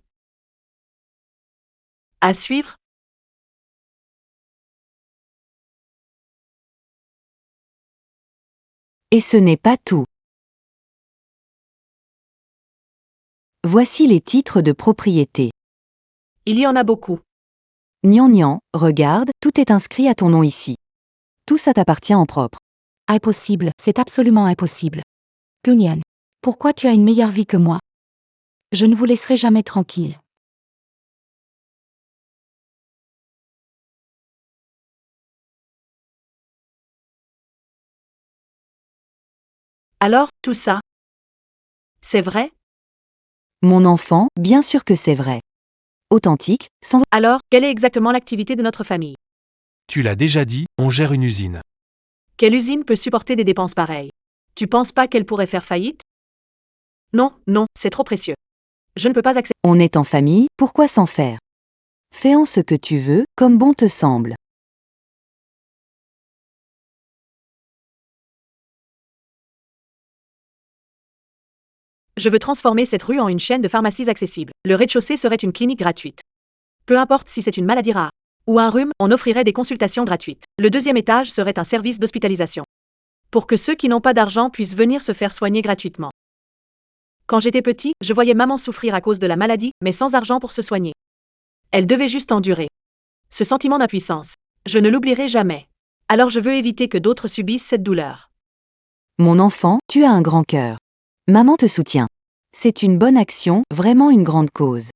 À suivre? Et ce n'est pas tout. Voici les titres de propriété. Il y en a beaucoup. Nian Nian, regarde, tout est inscrit à ton nom ici. Tout ça t'appartient en propre. Impossible, c'est absolument impossible. Gunyan, pourquoi tu as une meilleure vie que moi? Je ne vous laisserai jamais tranquille. Alors, tout ça? C'est vrai? Mon enfant, bien sûr que c'est vrai. Authentique, sans... Alors, quelle est exactement l'activité de notre famille? Tu l'as déjà dit, on gère une usine. Quelle usine peut supporter des dépenses pareilles? Tu penses pas qu'elle pourrait faire faillite? Non, non, c'est trop précieux. Je ne peux pas accepter. On est en famille, pourquoi s'en faire? Fais-en ce que tu veux, comme bon te semble. Je veux transformer cette rue en une chaîne de pharmacies accessibles. Le rez-de-chaussée serait une clinique gratuite. Peu importe si c'est une maladie rare ou un rhume, on offrirait des consultations gratuites. Le deuxième étage serait un service d'hospitalisation. Pour que ceux qui n'ont pas d'argent puissent venir se faire soigner gratuitement. Quand j'étais petit, je voyais maman souffrir à cause de la maladie, mais sans argent pour se soigner. Elle devait juste endurer. Ce sentiment d'impuissance, je ne l'oublierai jamais. Alors je veux éviter que d'autres subissent cette douleur. Mon enfant, tu as un grand cœur. Maman te soutient. C'est une bonne action, vraiment une grande cause.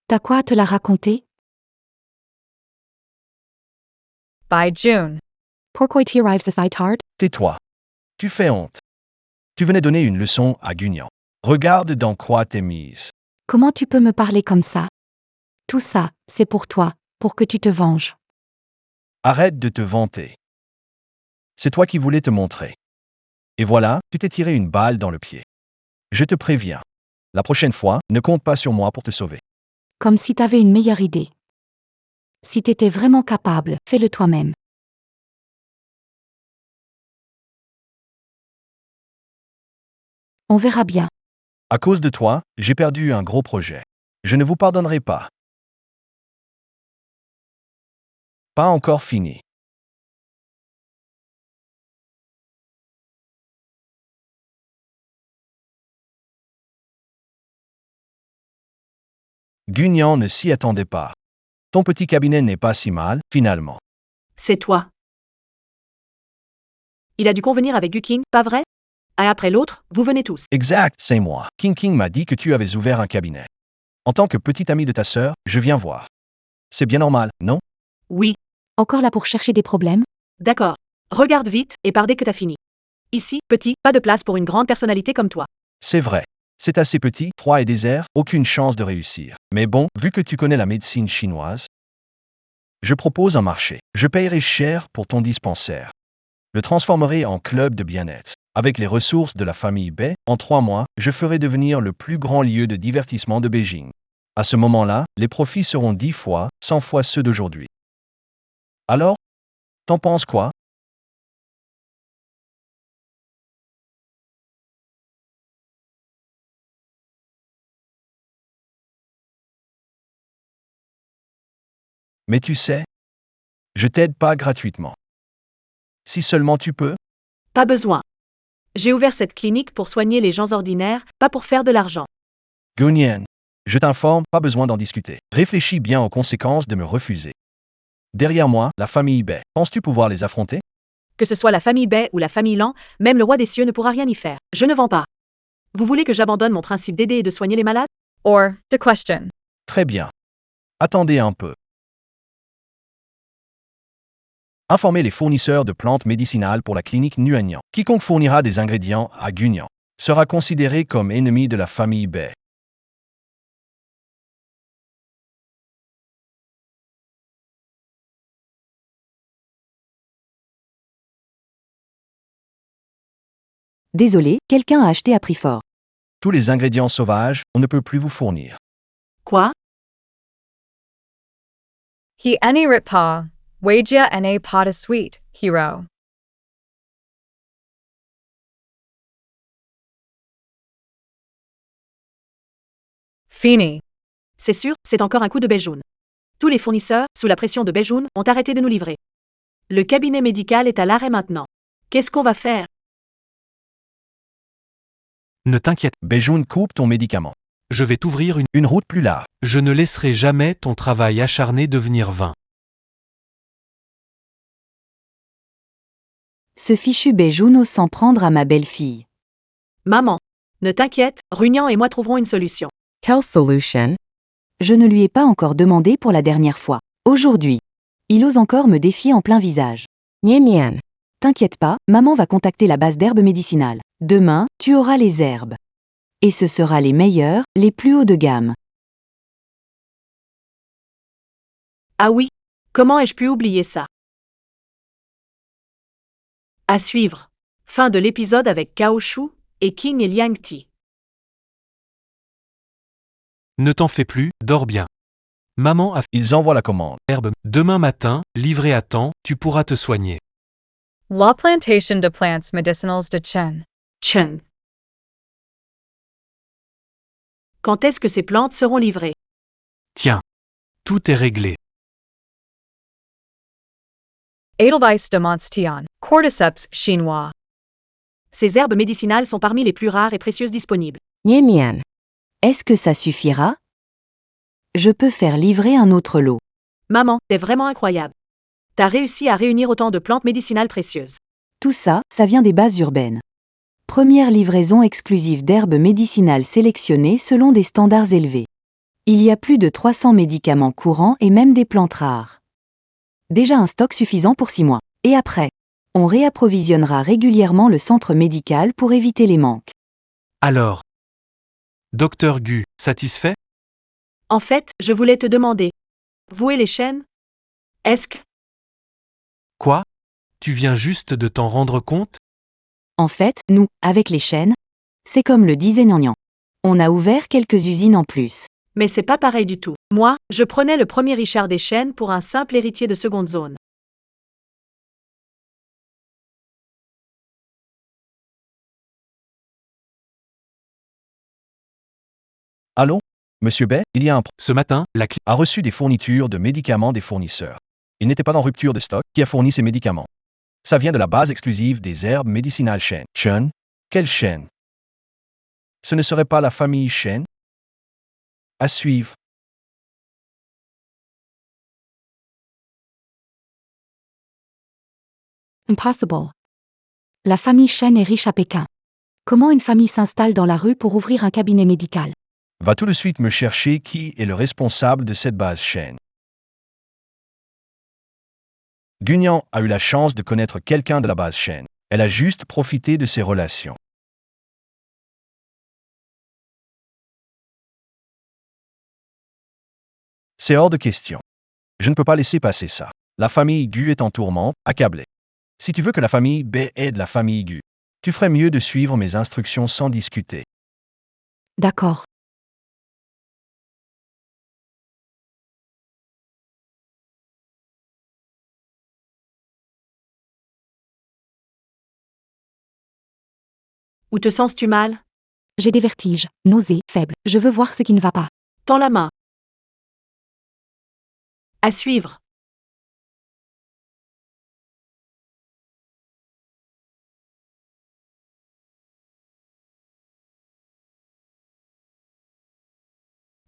T'as quoi à te la raconter? By June. Pourquoi tu arrives à tard? Tais-toi. Tu fais honte. Tu venais donner une leçon à Gunyan. Regarde dans quoi t'es mise. Comment tu peux me parler comme ça? Tout ça, c'est pour toi, pour que tu te venges. Arrête de te vanter. C'est toi qui voulais te montrer. Et voilà, tu t'es tiré une balle dans le pied. Je te préviens. La prochaine fois, ne compte pas sur moi pour te sauver. Comme si t'avais une meilleure idée. Si t'étais vraiment capable, fais-le toi-même. On verra bien. À cause de toi, j'ai perdu un gros projet. Je ne vous pardonnerai pas. Pas encore fini. Gunyan ne s'y attendait pas. Ton petit cabinet n'est pas si mal, finalement. C'est toi. Il a dû convenir avec Guking, pas vrai? Un après l'autre, vous venez tous. Exact, c'est moi. King King m'a dit que tu avais ouvert un cabinet. En tant que petit ami de ta sœur, je viens voir. C'est bien normal, non? Oui, Encore là pour chercher des problèmes? d'accord. Regarde vite, et pars dès que t'as fini. Ici, petit, pas de place pour une grande personnalité comme toi. C'est vrai. C'est assez petit, froid et désert, aucune chance de réussir. Mais bon, vu que tu connais la médecine chinoise, je propose un marché. Je payerai cher pour ton dispensaire. Le transformerai en club de bien-être. Avec les ressources de la famille Bai, en 3 mois, je ferai devenir le plus grand lieu de divertissement de Beijing. À ce moment-là, les profits seront 10 fois, 100 fois ceux d'aujourd'hui. Alors, t'en penses quoi? Mais tu sais, je t'aide pas gratuitement. Si seulement tu peux. Pas besoin. J'ai ouvert cette clinique pour soigner les gens ordinaires, pas pour faire de l'argent. Gunyan, je t'informe, pas besoin d'en discuter. Réfléchis bien aux conséquences de me refuser. Derrière moi, la famille Bai. Penses-tu pouvoir les affronter? Que ce soit la famille Bai ou la famille Lan, même le roi des cieux ne pourra rien y faire. Je ne vends pas. Vous voulez que j'abandonne mon principe d'aider et de soigner les malades? Or, the question. Très bien. Attendez un peu. Informez les fournisseurs de plantes médicinales pour la clinique Nuanyan. Quiconque fournira des ingrédients à Gunyan sera considéré comme ennemi de la famille Bai. Désolé, quelqu'un a acheté à prix fort. Tous les ingrédients sauvages, on ne peut plus vous fournir. Quoi? He any ripa, wajia na pada sweet, hero. Feeney. C'est sûr, c'est encore un coup de Bejoun. Tous les fournisseurs, sous la pression de Bejoun, ont arrêté de nous livrer. Le cabinet médical est à l'arrêt maintenant. Qu'est-ce qu'on va faire? Ne t'inquiète, Bejoun coupe ton médicament. je vais t'ouvrir Une route plus large. Je ne laisserai jamais ton travail acharné devenir vain. Ce fichu Bejoun ose s'en prendre à ma belle-fille. Maman. Ne t'inquiète, Runian et moi trouverons une solution. Quelle solution? Je ne lui ai pas encore demandé pour la dernière fois. Aujourd'hui. Il ose encore me défier en plein visage. Yin Yan. T'inquiète pas, maman va contacter la base d'herbes médicinales. Demain, tu auras les herbes. Et ce sera les meilleures, les plus hauts de gamme. Ah oui, comment ai-je pu oublier ça? À suivre. Fin de l'épisode avec Kaoshu et King et Liang Ti. Ne t'en fais plus, dors bien. Maman a fait Ils envoient la commande. l'herbe. Demain matin, livré à temps, tu pourras te soigner. La plantation de plantes medicinales de Chen. Chen. Quand est-ce que ces plantes seront livrées? Tiens. Tout est réglé. Edelweiss de Montstian. Cordyceps chinois. Ces herbes médicinales sont parmi les plus rares et précieuses disponibles. Yin Yan. Est-ce que ça suffira? Je peux faire livrer un autre lot. Maman, t'es vraiment incroyable. T'as réussi à réunir autant de plantes médicinales précieuses. Tout ça, ça vient des bases urbaines. Première livraison exclusive d'herbes médicinales sélectionnées selon des standards élevés. Il y a plus de 300 médicaments courants et même des plantes rares. Déjà un stock suffisant pour 6 mois. Et après, on réapprovisionnera régulièrement le centre médical pour éviter les manques. Alors. Docteur Gu, satisfait? En fait, je voulais te demander. Vous et les chaînes? Est-ce que... Quoi? Tu viens juste de t'en rendre compte? En fait, nous, avec les chaînes, c'est comme le disait Gnangnan. On a ouvert quelques usines en plus. Mais c'est pas pareil du tout. Moi, je prenais le premier Richard des chaînes pour un simple héritier de seconde zone. Allô? Monsieur Bay, il y a un Ce matin, la a reçu des fournitures de médicaments des fournisseurs. Il n'était pas en rupture de stock qui a fourni ces médicaments. Ça vient de la base exclusive des herbes médicinales Shen. Shen? Quelle Shen? Ce ne serait pas la famille Shen? À suivre. Impossible. La famille Chen est riche à Pékin. Comment une famille s'installe dans la rue pour ouvrir un cabinet médical? Va tout de suite me chercher qui est le responsable de cette base Shen. Gunyan a eu la chance de connaître quelqu'un de la base Shen. Elle a juste profité de ses relations. C'est hors de question. Je ne peux pas laisser passer ça. La famille Gu est en tourment, accablée. Si tu veux que la famille B aide la famille Gu, tu ferais mieux de suivre mes instructions sans discuter. D'accord. Où te sens-tu mal? J'ai des vertiges, nausées, faibles. Je veux voir ce qui ne va pas. Tends la main. À suivre.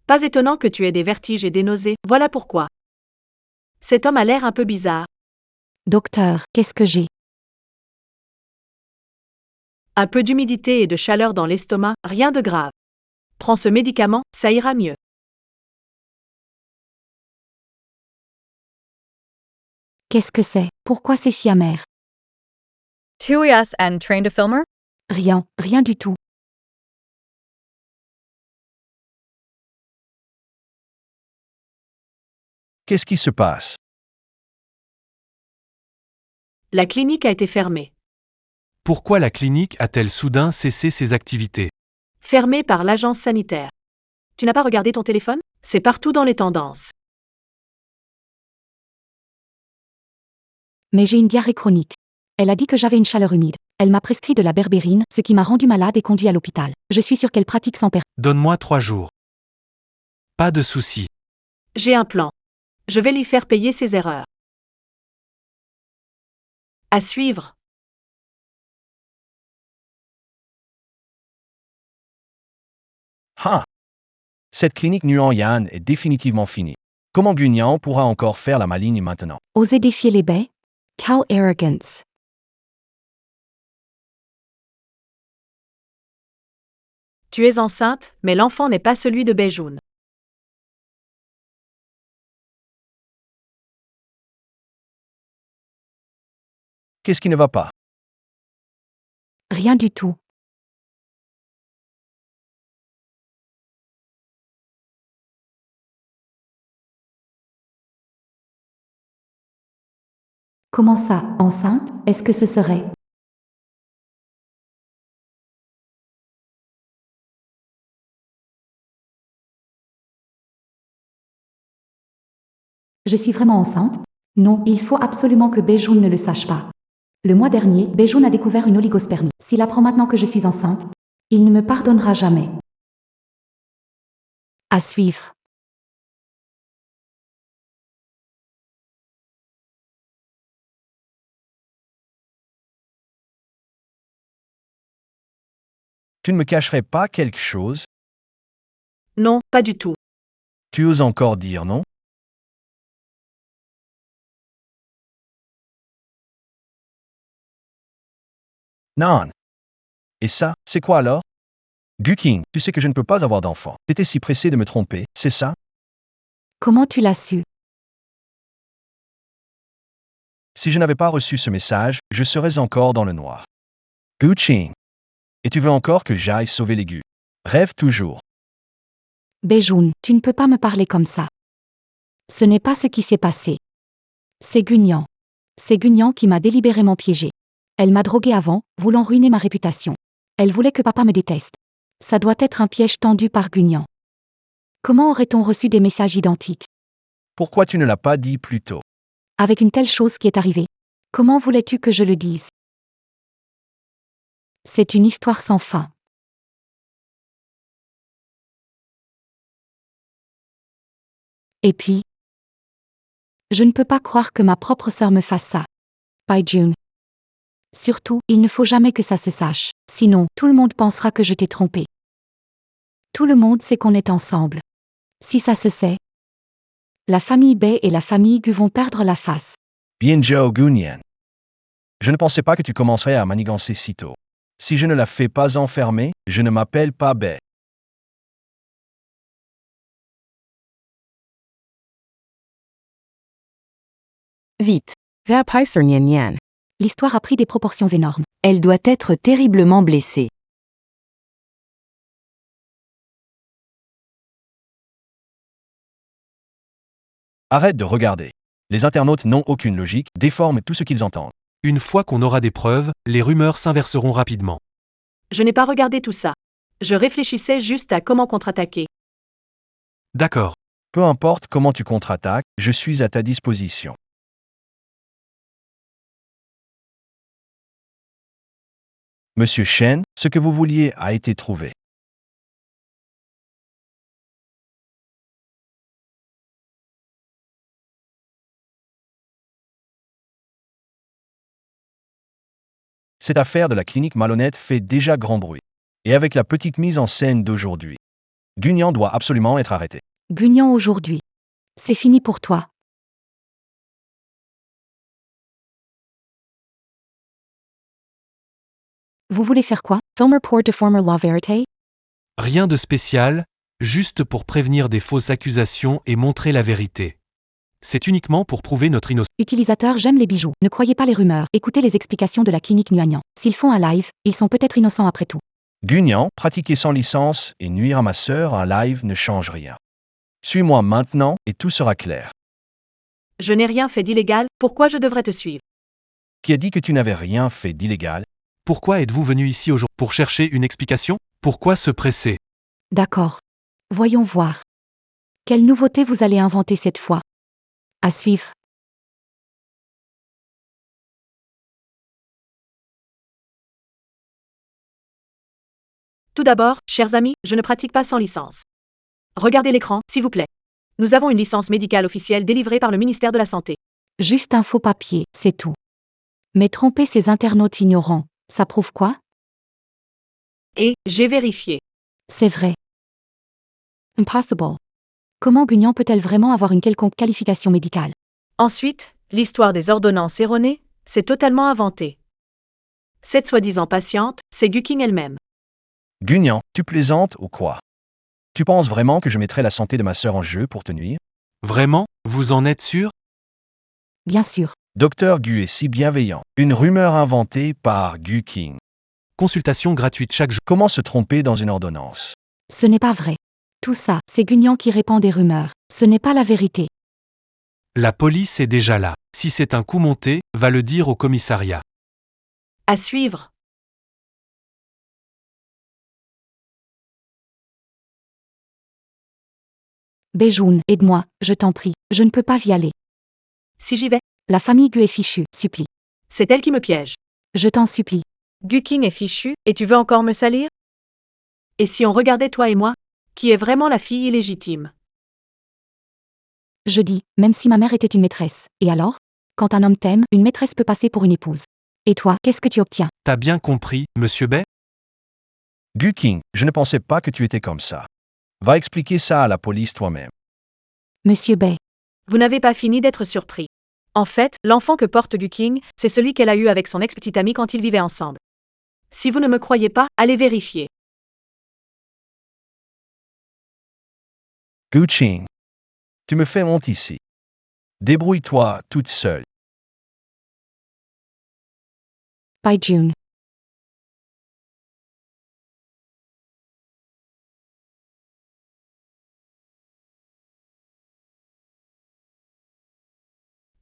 Pas étonnant que tu aies des vertiges et des nausées, voilà pourquoi. Cet homme a l'air un peu bizarre. Docteur, qu'est-ce que j'ai? Un peu d'humidité et de chaleur dans l'estomac, rien de grave. Prends ce médicament, ça ira mieux. Qu'est-ce que c'est? Pourquoi c'est si amer? TUES and train to filmer? Rien, rien du tout. Qu'est-ce qui se passe? La clinique a été fermée. Pourquoi la clinique a-t-elle soudain cessé ses activités? Fermée par l'agence sanitaire. Tu n'as pas regardé ton téléphone? C'est partout dans les tendances. Mais j'ai une diarrhée chronique. Elle a dit que j'avais une chaleur humide. Elle m'a prescrit de la berbérine, ce qui m'a rendu malade et conduit à l'hôpital. Je suis sûre qu'elle pratique sans perdre. Donne-moi 3 jours. Pas de souci. J'ai un plan. Je vais lui faire payer ses erreurs. À suivre. Ah! Cette clinique Nguyen Yan est définitivement finie. Comment Guignan pourra encore faire la maligne maintenant? Oser défier les baies? Cow arrogance. Tu es enceinte, mais l'enfant n'est pas celui de Bejoun. Qu'est-ce qui ne va pas? Rien du tout. Comment ça, enceinte? Est-ce que ce serait? Je suis vraiment enceinte? Non, il faut absolument que Bejoun ne le sache pas. Le mois dernier, Bejoun a découvert une oligospermie. S'il apprend maintenant que je suis enceinte, il ne me pardonnera jamais. À suivre. Tu ne me cacherais pas quelque chose? Non, pas du tout. Tu oses encore dire non? Non. Et ça, c'est quoi alors? Guking, tu sais que je ne peux pas avoir d'enfant. T'étais si pressé de me tromper, c'est ça? Comment tu l'as su? Si je n'avais pas reçu ce message, je serais encore dans le noir. Guching. Et tu veux encore que j'aille sauver les gus? Rêve toujours. Bejoun, tu ne peux pas me parler comme ça. Ce n'est pas ce qui s'est passé. C'est Guignan. C'est Guignan qui m'a délibérément piégé. Elle m'a drogué avant, voulant ruiner ma réputation. Elle voulait que papa me déteste. Ça doit être un piège tendu par Guignan. Comment aurait-on reçu des messages identiques? Pourquoi tu ne l'as pas dit plus tôt? Avec une telle chose qui est arrivée. Comment voulais-tu que je le dise? C'est une histoire sans fin. Et puis, je ne peux pas croire que ma propre sœur me fasse ça. By June. Surtout, il ne faut jamais que ça se sache. Sinon, tout le monde pensera que je t'ai trompé. Tout le monde sait qu'on est ensemble. Si ça se sait, la famille Bay et la famille Gu vont perdre la face. Bien Joe Gunyan. Je ne pensais pas que tu commencerais à manigancer si tôt. Si je ne la fais pas enfermer, je ne m'appelle pas Bay. Vite. Vapaiser Nguyen Yan. L'histoire a pris des proportions énormes. Elle doit être terriblement blessée. Arrête de regarder. Les internautes n'ont aucune logique, déforment tout ce qu'ils entendent. Une fois qu'on aura des preuves, les rumeurs s'inverseront rapidement. Je n'ai pas regardé tout ça. Je réfléchissais juste à comment contre-attaquer. D'accord. Peu importe comment tu contre-attaques, je suis à ta disposition. Monsieur Shen, ce que vous vouliez a été trouvé. Cette affaire de la clinique malhonnête fait déjà grand bruit. Et avec la petite mise en scène d'aujourd'hui, Guignan doit absolument être arrêté. Guignan aujourd'hui. C'est fini pour toi. Vous voulez faire quoi? Film report de former law verite? Rien de spécial, juste pour prévenir des fausses accusations et montrer la vérité. C'est uniquement pour prouver notre innocence. Utilisateurs, j'aime les bijoux. Ne croyez pas les rumeurs. Écoutez les explications de la clinique Nguyen. S'ils font un live, ils sont peut-être innocents après tout. Guignan, pratiquer sans licence et nuire à ma sœur en live ne change rien. Suis-moi maintenant et tout sera clair. Je n'ai rien fait d'illégal, pourquoi je devrais te suivre? Qui a dit que tu n'avais rien fait d'illégal? Pourquoi êtes-vous venu ici aujourd'hui? Pour chercher une explication? Pourquoi se presser? D'accord. Voyons voir. Quelle nouveauté vous allez inventer cette fois? À suivre. Tout d'abord, chers amis, je ne pratique pas sans licence. Regardez l'écran, s'il vous plaît. Nous avons une licence médicale officielle délivrée par le ministère de la Santé. Juste un faux papier, c'est tout. Mais tromper ces internautes ignorants, ça prouve quoi? Et j'ai vérifié. C'est vrai. Impossible. Comment Guignan peut-elle vraiment avoir une quelconque qualification médicale? Ensuite, l'histoire des ordonnances erronées, c'est totalement inventé. Cette soi-disant patiente, c'est Guking elle-même. Guignan, tu plaisantes ou quoi? Tu penses vraiment que je mettrai la santé de ma sœur en jeu pour te nuire? Vraiment? Vous en êtes sûr? Bien sûr. Docteur Gu est si bienveillant. Une rumeur inventée par Gu King. Consultation gratuite chaque jour. Comment se tromper dans une ordonnance? Ce n'est pas vrai. Tout ça, c'est Guignan qui répand des rumeurs. Ce n'est pas la vérité. La police est déjà là. Si c'est un coup monté, va le dire au commissariat. À suivre. Béjoun, aide-moi, je t'en prie. Je ne peux pas y aller. Si j'y vais, La famille Gu est fichue, supplie. c'est elle qui me piège. Je t'en supplie. Guking est fichu, et tu veux encore me salir? Et si on regardait toi et moi? Qui est vraiment la fille illégitime? Je dis, même si ma mère était une maîtresse. Et alors? Quand un homme t'aime, une maîtresse peut passer pour une épouse. Et toi, qu'est-ce que tu obtiens? T'as bien compris, monsieur Bay? Gu King, je ne pensais pas que tu étais comme ça. Va expliquer ça à la police toi-même. Monsieur Bay. Vous n'avez pas fini d'être surpris. En fait, l'enfant que porte Guking, c'est celui qu'elle a eu avec son ex-petite amie quand ils vivaient ensemble. Si vous ne me croyez pas, allez vérifier. Gu Ching, tu me fais honte ici. Débrouille-toi toute seule. Bye June.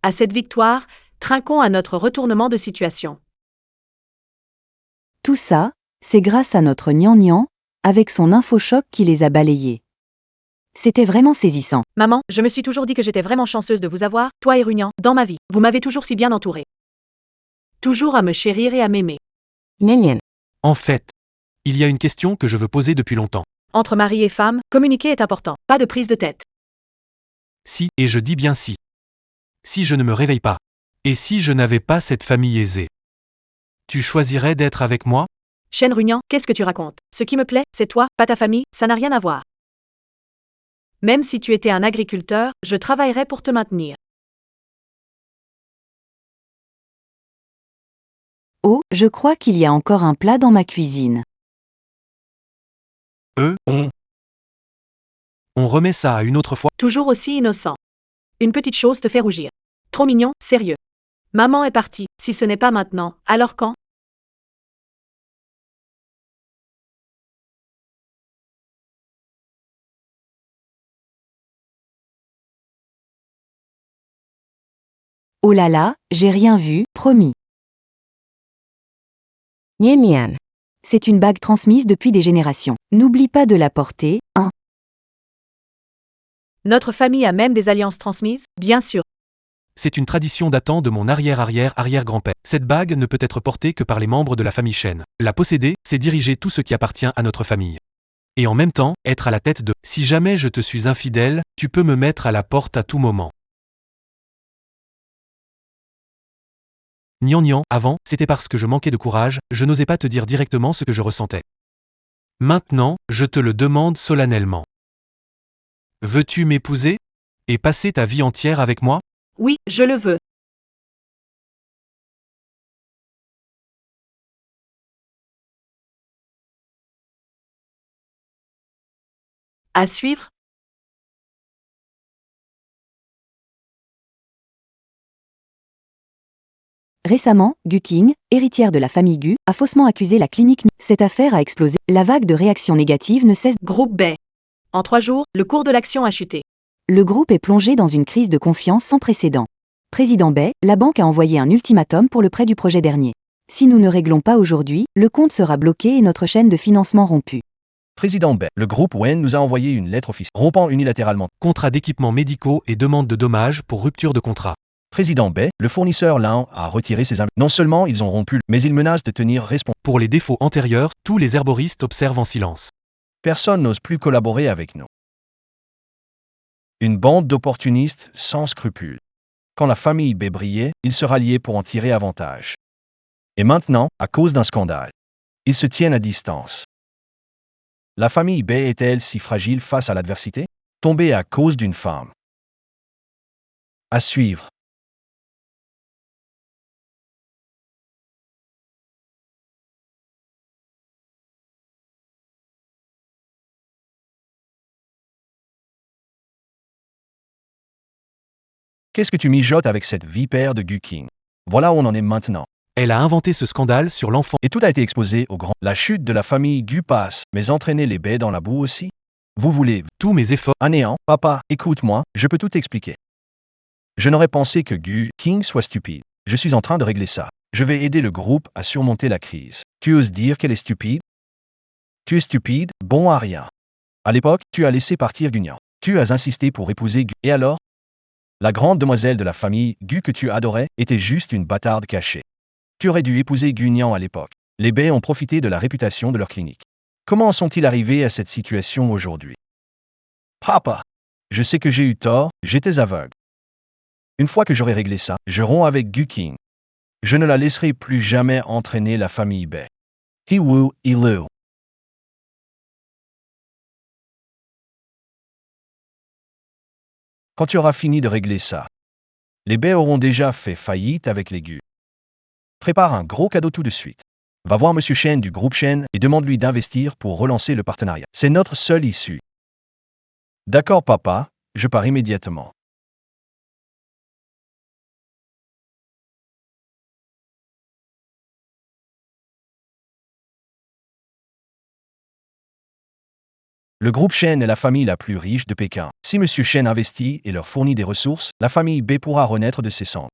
À cette victoire, trinquons à notre retournement de situation. Tout ça, c'est grâce à notre gnangnan, avec son infochoc qui les a balayés. C'était vraiment saisissant. Maman, je me suis toujours dit que j'étais vraiment chanceuse de vous avoir, toi et Rugnan, dans ma vie. Vous m'avez toujours si bien entourée. Toujours à me chérir et à m'aimer. Nien Nien. En fait, il y a une question que je veux poser depuis longtemps. Entre mari et femme, communiquer est important. Pas de prise de tête. Si, et je dis bien si. Si je ne me réveille pas. Et si je n'avais pas cette famille aisée. Tu choisirais d'être avec moi? Shen Rugnan, qu'est-ce que tu racontes? Ce qui me plaît, c'est toi, pas ta famille, ça n'a rien à voir. Même si tu étais un agriculteur, je travaillerais pour te maintenir. Oh, je crois qu'il y a encore un plat dans ma cuisine. On remet ça à une autre fois. Toujours aussi innocent. Une petite chose te fait rougir. Trop mignon, sérieux. Maman est partie, si ce n'est pas maintenant, alors quand? Oh là là, j'ai rien vu, promis. Nien Nien. C'est une bague transmise depuis des générations. N'oublie pas de la porter, hein. Notre famille a même des alliances transmises, bien sûr. C'est une tradition datant de mon arrière-arrière-arrière-grand-père. Cette bague ne peut être portée que par les membres de la famille Shen. La posséder, c'est diriger tout ce qui appartient à notre famille. Et en même temps, être à la tête de « Si jamais je te suis infidèle, tu peux me mettre à la porte à tout moment ». Gnangnan, avant, c'était parce que je manquais de courage, je n'osais pas te dire directement ce que je ressentais. Maintenant, je te le demande solennellement. Veux-tu m'épouser? Et passer ta vie entière avec moi? Oui, je le veux. À suivre. Récemment, Gu King, héritière de la famille Gu, a faussement accusé la clinique. Cette affaire a explosé. La vague de réactions négatives ne cesse. Groupe Bay. En 3 jours, le cours de l'action a chuté. Le groupe est plongé dans une crise de confiance sans précédent. Président Bay, la banque a envoyé un ultimatum pour le prêt du projet dernier. Si nous ne réglons pas aujourd'hui, le compte sera bloqué et notre chaîne de financement rompue. Président Bay, le groupe Wen nous a envoyé une lettre officielle rompant unilatéralement. Contrat d'équipements médicaux et demande de dommages pour rupture de contrat. Président Bay, le fournisseur Lan a retiré ses investissements. Non seulement ils ont rompu, mais ils menacent de tenir responsable. Pour les défauts antérieurs, tous les herboristes observent en silence. Personne n'ose plus collaborer avec nous. Une bande d'opportunistes sans scrupules. Quand la famille B brillait, ils se ralliaient pour en tirer avantage. Et maintenant, à cause d'un scandale, ils se tiennent à distance. La famille B est-elle si fragile face à l'adversité? Tombée à cause d'une femme. À suivre. Qu'est-ce que tu mijotes avec cette vipère de Guking? Voilà où on en est maintenant. Elle a inventé ce scandale sur l'enfant. Et tout a été exposé au grand. La chute de la famille Gu passe, mais entraîner les baies dans la boue aussi? Vous voulez Tous mes efforts. à néant? Papa, écoute-moi, je peux tout expliquer. Je n'aurais pensé que Gu King soit stupide. Je suis en train de régler ça. Je vais aider le groupe à surmonter la crise. Tu oses dire qu'elle est stupide? Tu es stupide, bon à rien. À l'époque, tu as laissé partir Gunian. Tu as insisté pour épouser Gu. Et alors? La grande demoiselle de la famille Gu que tu adorais était juste une bâtarde cachée. Tu aurais dû épouser Gunian à l'époque. Les baies ont profité de la réputation de leur clinique. Comment en sont-ils arrivés à cette situation aujourd'hui? Papa, je sais que j'ai eu tort, j'étais aveugle. Une fois que j'aurai réglé ça, je romps avec Gu King. Je ne la laisserai plus jamais entraîner la famille Bae. Hiwu, Ilu. Quand tu auras fini de régler ça, les Bae auront déjà fait faillite avec les Gu. Prépare un gros cadeau tout de suite. Va voir Monsieur Shen du groupe Shen et demande-lui d'investir pour relancer le partenariat. C'est notre seule issue. D'accord, papa, je pars immédiatement. Le groupe Shen est la famille la plus riche de Pékin. Si Monsieur Shen investit et leur fournit des ressources, la famille B pourra renaître de ses cendres.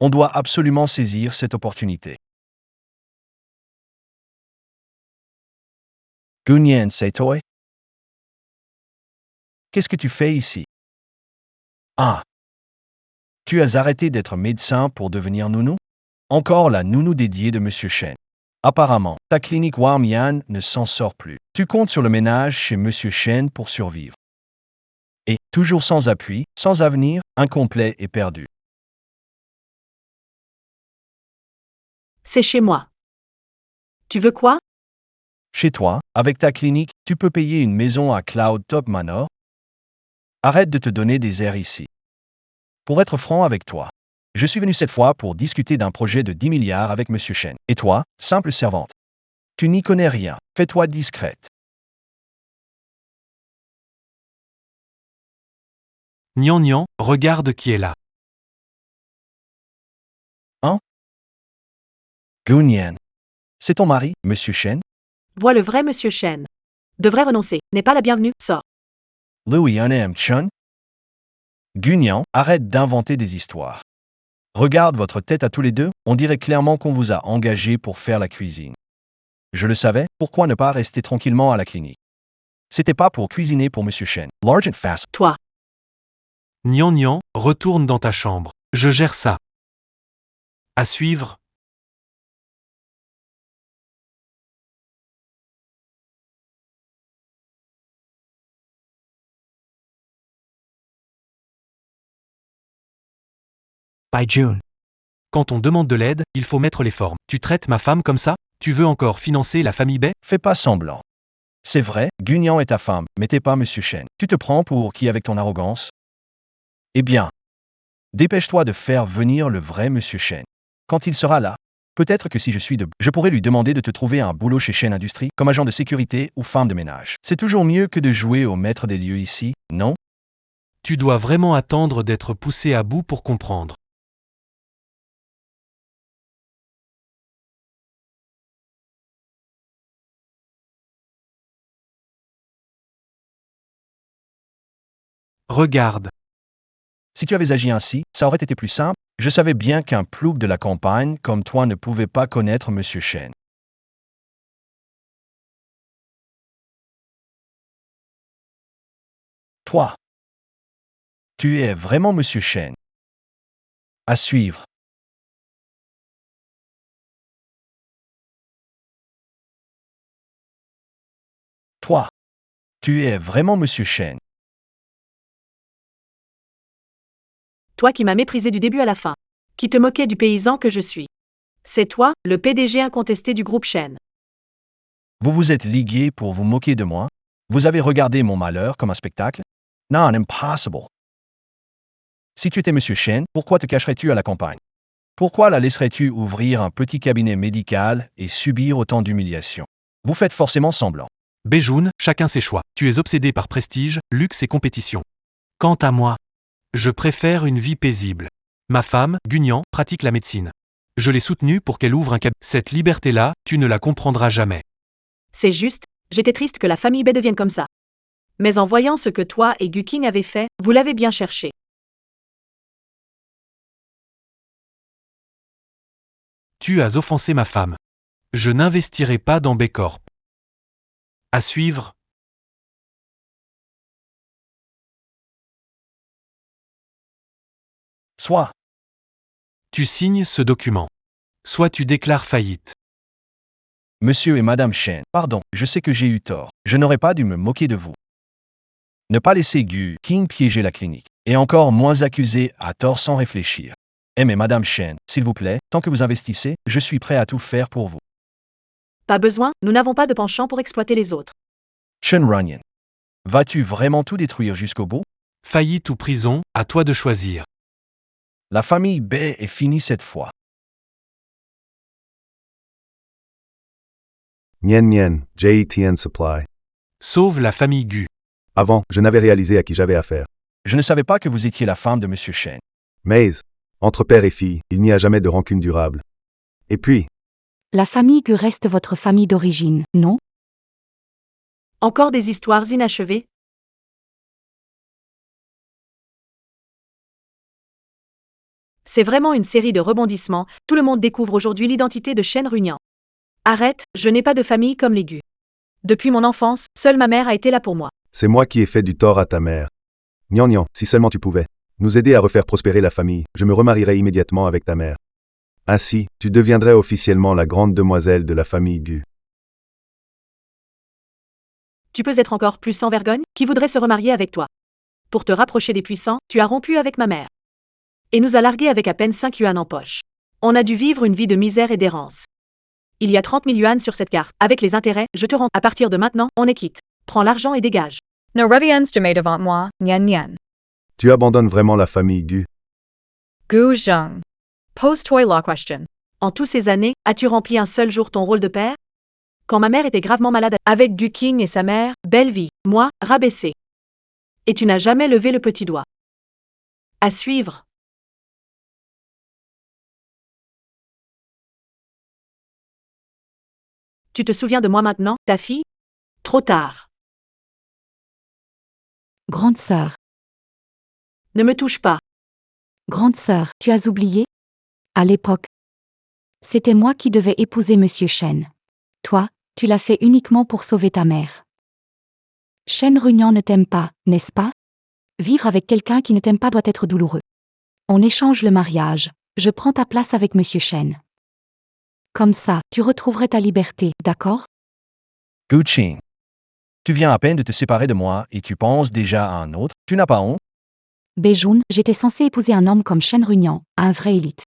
On doit absolument saisir cette opportunité. Gunyan Seitoi? Qu'est-ce que tu fais ici? Ah! Tu as arrêté d'être médecin pour devenir nounou? Encore la nounou dédiée de Monsieur Shen. Apparemment, ta clinique Warmian ne s'en sort plus. Tu comptes sur le ménage chez Monsieur Shen pour survivre. Et, toujours sans appui, sans avenir, incomplet et perdu. C'est chez moi. Tu veux quoi? Chez toi, avec ta clinique, tu peux payer une maison à Cloud Top Manor? Arrête de te donner des airs ici. Pour être franc avec toi, je suis venu cette fois pour discuter d'un projet de 10 milliards avec Monsieur Shen. Et toi, simple servante. Tu n'y connais rien. Fais-toi discrète. Nian Nian, regarde qui est là. Gunyan. C'est ton mari, Monsieur Shen? Vois le vrai Monsieur Shen. Devrait renoncer. N'est pas la bienvenue, sors. Louis M. Chun? Gunyan, arrête d'inventer des histoires. Regarde votre tête à tous les deux, on dirait clairement qu'on vous a engagé pour faire la cuisine. Je le savais, pourquoi ne pas rester tranquillement à la clinique? C'était pas pour cuisiner pour Monsieur Shen. Large and fast. Toi. Nian Nian, retourne dans ta chambre. Je gère ça. À suivre. By June. Quand on demande de l'aide, il faut mettre les formes. Tu traites ma femme comme ça? Tu veux encore financer la famille Bae? Fais pas semblant. C'est vrai, Gunyan est ta femme, mais t'es pas Monsieur Shen. Tu te prends pour qui avec ton arrogance? Eh bien, dépêche-toi de faire venir le vrai Monsieur Shen. Quand il sera là, peut-être que si je pourrais lui demander de te trouver un boulot chez Shen Industries comme agent de sécurité ou femme de ménage. C'est toujours mieux que de jouer au maître des lieux ici, non? Tu dois vraiment attendre d'être poussé à bout pour comprendre. Regarde. Si tu avais agi ainsi, ça aurait été plus simple. Je savais bien qu'un plouc de la campagne comme toi ne pouvait pas connaître Monsieur Shen. Toi. Tu es vraiment Monsieur Shen. À suivre. Toi. Tu es vraiment Monsieur Shen. Toi qui m'as méprisé du début à la fin. Qui te moquais du paysan que je suis. C'est toi, le PDG incontesté du groupe Shen. Vous vous êtes ligué pour vous moquer de moi? Vous avez regardé mon malheur comme un spectacle? Non, impossible. Si tu étais Monsieur Shen, pourquoi te cacherais-tu à la campagne? Pourquoi la laisserais-tu ouvrir un petit cabinet médical et subir autant d'humiliations? Vous faites forcément semblant. Béjoun, chacun ses choix. Tu es obsédé par prestige, luxe et compétition. Quant à moi, je préfère une vie paisible. Ma femme, Gunyan, pratique la médecine. Je l'ai soutenue pour qu'elle ouvre un cabinet. Cette liberté-là, tu ne la comprendras jamais. C'est juste, j'étais triste que la famille Bay devienne comme ça. Mais en voyant ce que toi et Guking avez fait, vous l'avez bien cherché. Tu as offensé ma femme. Je n'investirai pas dans Baycorp. À suivre. Soit. Tu signes ce document. Soit tu déclares faillite. Monsieur et Madame Shen, pardon, je sais que j'ai eu tort. Je n'aurais pas dû me moquer de vous. Ne pas laisser Gu King piéger la clinique. Et encore moins accuser à tort sans réfléchir. Mais Madame Shen, s'il vous plaît, tant que vous investissez, je suis prêt à tout faire pour vous. Pas besoin, nous n'avons pas de penchant pour exploiter les autres. Shen Runyon. Vas-tu vraiment tout détruire jusqu'au bout? Faillite ou prison, à toi de choisir. La famille Bay est finie cette fois. Nien Nien, JETN Supply. Sauve la famille Gu. Avant, je n'avais réalisé à qui j'avais affaire. Je ne savais pas que vous étiez la femme de Monsieur Shen. Mais, entre père et fille, il n'y a jamais de rancune durable. Et puis, La famille Gu reste votre famille d'origine, non? Encore des histoires inachevées? C'est vraiment une série de rebondissements, tout le monde découvre aujourd'hui l'identité de Shen Runyan. Arrête, je n'ai pas de famille comme les Gu. Depuis mon enfance, seule ma mère a été là pour moi. c'est moi qui ai fait du tort à ta mère. Nian Nian, si seulement tu pouvais nous aider à refaire prospérer la famille, je me remarierais immédiatement avec ta mère. Ainsi, tu deviendrais officiellement la grande demoiselle de la famille Gu. Tu peux être encore plus sans vergogne? Qui voudrait se remarier avec toi? Pour te rapprocher des puissants, tu as rompu avec ma mère. Et nous a largués avec à peine 5 yuan en poche. On a dû vivre une vie de misère et d'errance. Il y a 30 000 yuan sur cette carte. Avec les intérêts, je te rends. À partir de maintenant, on est quitte. Prends l'argent et dégage. Ne reviens jamais devant moi, Nian Nian. Tu abandonnes vraiment la famille Gu. Gu Zheng. Pose-toi la question. En tous ces années, as-tu rempli un seul jour ton rôle de père? Quand ma mère était gravement malade, avec Gu King et sa mère, belle vie, moi, rabaissé. Et tu n'as jamais levé le petit doigt. À suivre. Tu te souviens de moi maintenant, ta fille? Trop tard. Grande sœur. Ne me touche pas. Grande sœur, tu as oublié? À l'époque, c'était moi qui devais épouser Monsieur Shen. Toi, tu l'as fait uniquement pour sauver ta mère. Shen Runyan ne t'aime pas, n'est-ce pas? Vivre avec quelqu'un qui ne t'aime pas doit être douloureux. On échange le mariage. Je prends ta place avec Monsieur Shen. Comme ça, tu retrouverais ta liberté, d'accord? Gu Qing. Tu viens à peine de te séparer de moi et tu penses déjà à un autre. Tu n'as pas honte? Béjoun, j'étais censée épouser un homme comme Shen Runyan, un vrai élite.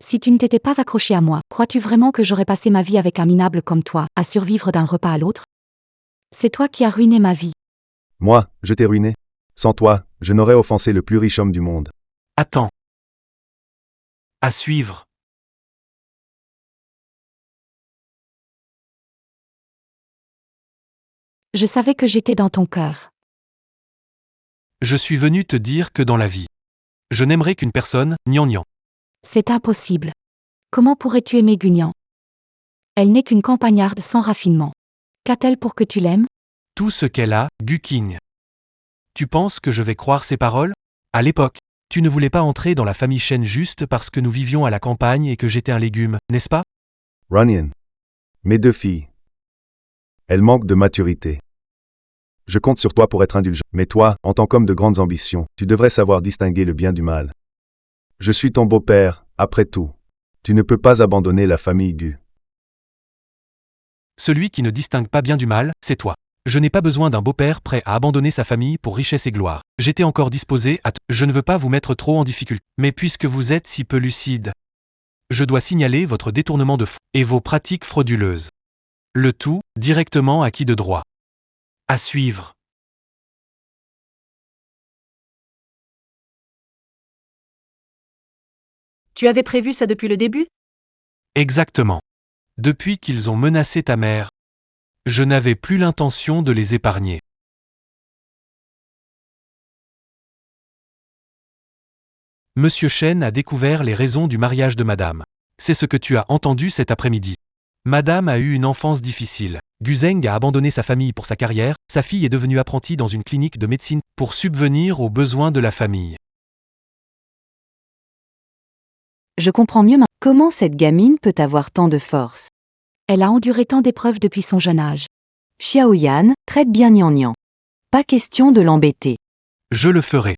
Si tu ne t'étais pas accroché à moi, crois-tu vraiment que j'aurais passé ma vie avec un minable comme toi, à survivre d'un repas à l'autre? C'est toi qui as ruiné ma vie. Moi, je t'ai ruiné. Sans toi, je n'aurais offensé le plus riche homme du monde. Attends. À suivre. Je savais que j'étais dans ton cœur. Je suis venu te dire que dans la vie, je n'aimerais qu'une personne, Nian Nian. C'est impossible. Comment pourrais-tu aimer Gunyan? Elle n'est qu'une campagnarde sans raffinement. Qu'a-t-elle pour que tu l'aimes? Tout ce qu'elle a, Gu King. Tu penses que je vais croire ses paroles? À l'époque, tu ne voulais pas entrer dans la famille Shen juste parce que nous vivions à la campagne et que j'étais un légume, n'est-ce pas? Runyan. Mes deux filles. Elles manquent de maturité. Je compte sur toi pour être indulgent. Mais toi, en tant qu'homme de grandes ambitions, tu devrais savoir distinguer le bien du mal. Je suis ton beau-père, après tout. Tu ne peux pas abandonner la famille Gu. Celui qui ne distingue pas bien du mal, c'est toi. Je n'ai pas besoin d'un beau-père prêt à abandonner sa famille pour richesse et gloire. J'étais encore disposé à... Je ne veux pas vous mettre trop en difficulté. Mais puisque vous êtes si peu lucide, je dois signaler votre détournement de fonds et vos pratiques frauduleuses. Le tout, directement acquis de droit. À suivre. Tu avais prévu ça depuis le début? Exactement. Depuis qu'ils ont menacé ta mère, je n'avais plus l'intention de les épargner. Monsieur Chen a découvert les raisons du mariage de Madame. C'est ce que tu as entendu cet après-midi. Madame a eu une enfance difficile. Guzeng a abandonné sa famille pour sa carrière, sa fille est devenue apprentie dans une clinique de médecine pour subvenir aux besoins de la famille. Je comprends mieux maintenant. Comment cette gamine peut avoir tant de force? Elle a enduré tant d'épreuves depuis son jeune âge. Xiaoyan, traite bien Nian. Pas question de l'embêter. Je le ferai.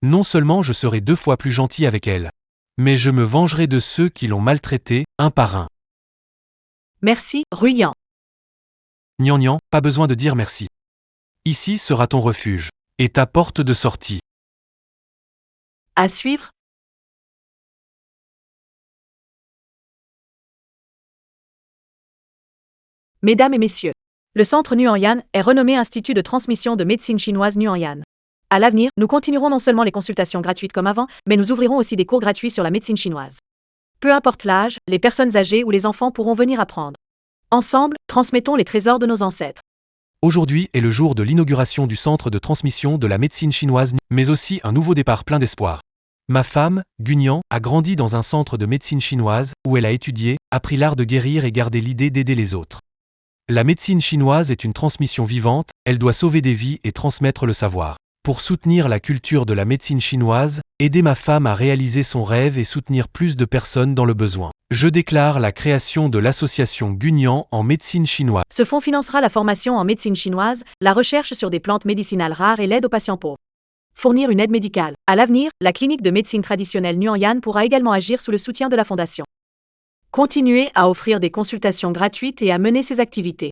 Non seulement je serai 2 fois plus gentil avec elle, mais je me vengerai de ceux qui l'ont maltraitée, un par un. Merci, Ruyan. Nian, pas besoin de dire merci. Ici sera ton refuge, et ta porte de sortie. À suivre. Mesdames et messieurs, le centre Nuanyan est renommé Institut de transmission de médecine chinoise Nuanyan. À l'avenir, nous continuerons non seulement les consultations gratuites comme avant, mais nous ouvrirons aussi des cours gratuits sur la médecine chinoise. Peu importe l'âge, les personnes âgées ou les enfants pourront venir apprendre. Ensemble, transmettons les trésors de nos ancêtres. Aujourd'hui est le jour de l'inauguration du centre de transmission de la médecine chinoise, mais aussi un nouveau départ plein d'espoir. Ma femme, Gunyan, a grandi dans un centre de médecine chinoise, où elle a étudié, appris l'art de guérir et gardé l'idée d'aider les autres. La médecine chinoise est une transmission vivante, elle doit sauver des vies et transmettre le savoir. Pour soutenir la culture de la médecine chinoise, aider ma femme à réaliser son rêve et soutenir plus de personnes dans le besoin. Je déclare la création de l'association Gunyan en médecine chinoise. Ce fonds financera la formation en médecine chinoise, la recherche sur des plantes médicinales rares et l'aide aux patients pauvres. Fournir une aide médicale. À l'avenir, la clinique de médecine traditionnelle Nuanyan pourra également agir sous le soutien de la fondation. Continuez à offrir des consultations gratuites et à mener ces activités.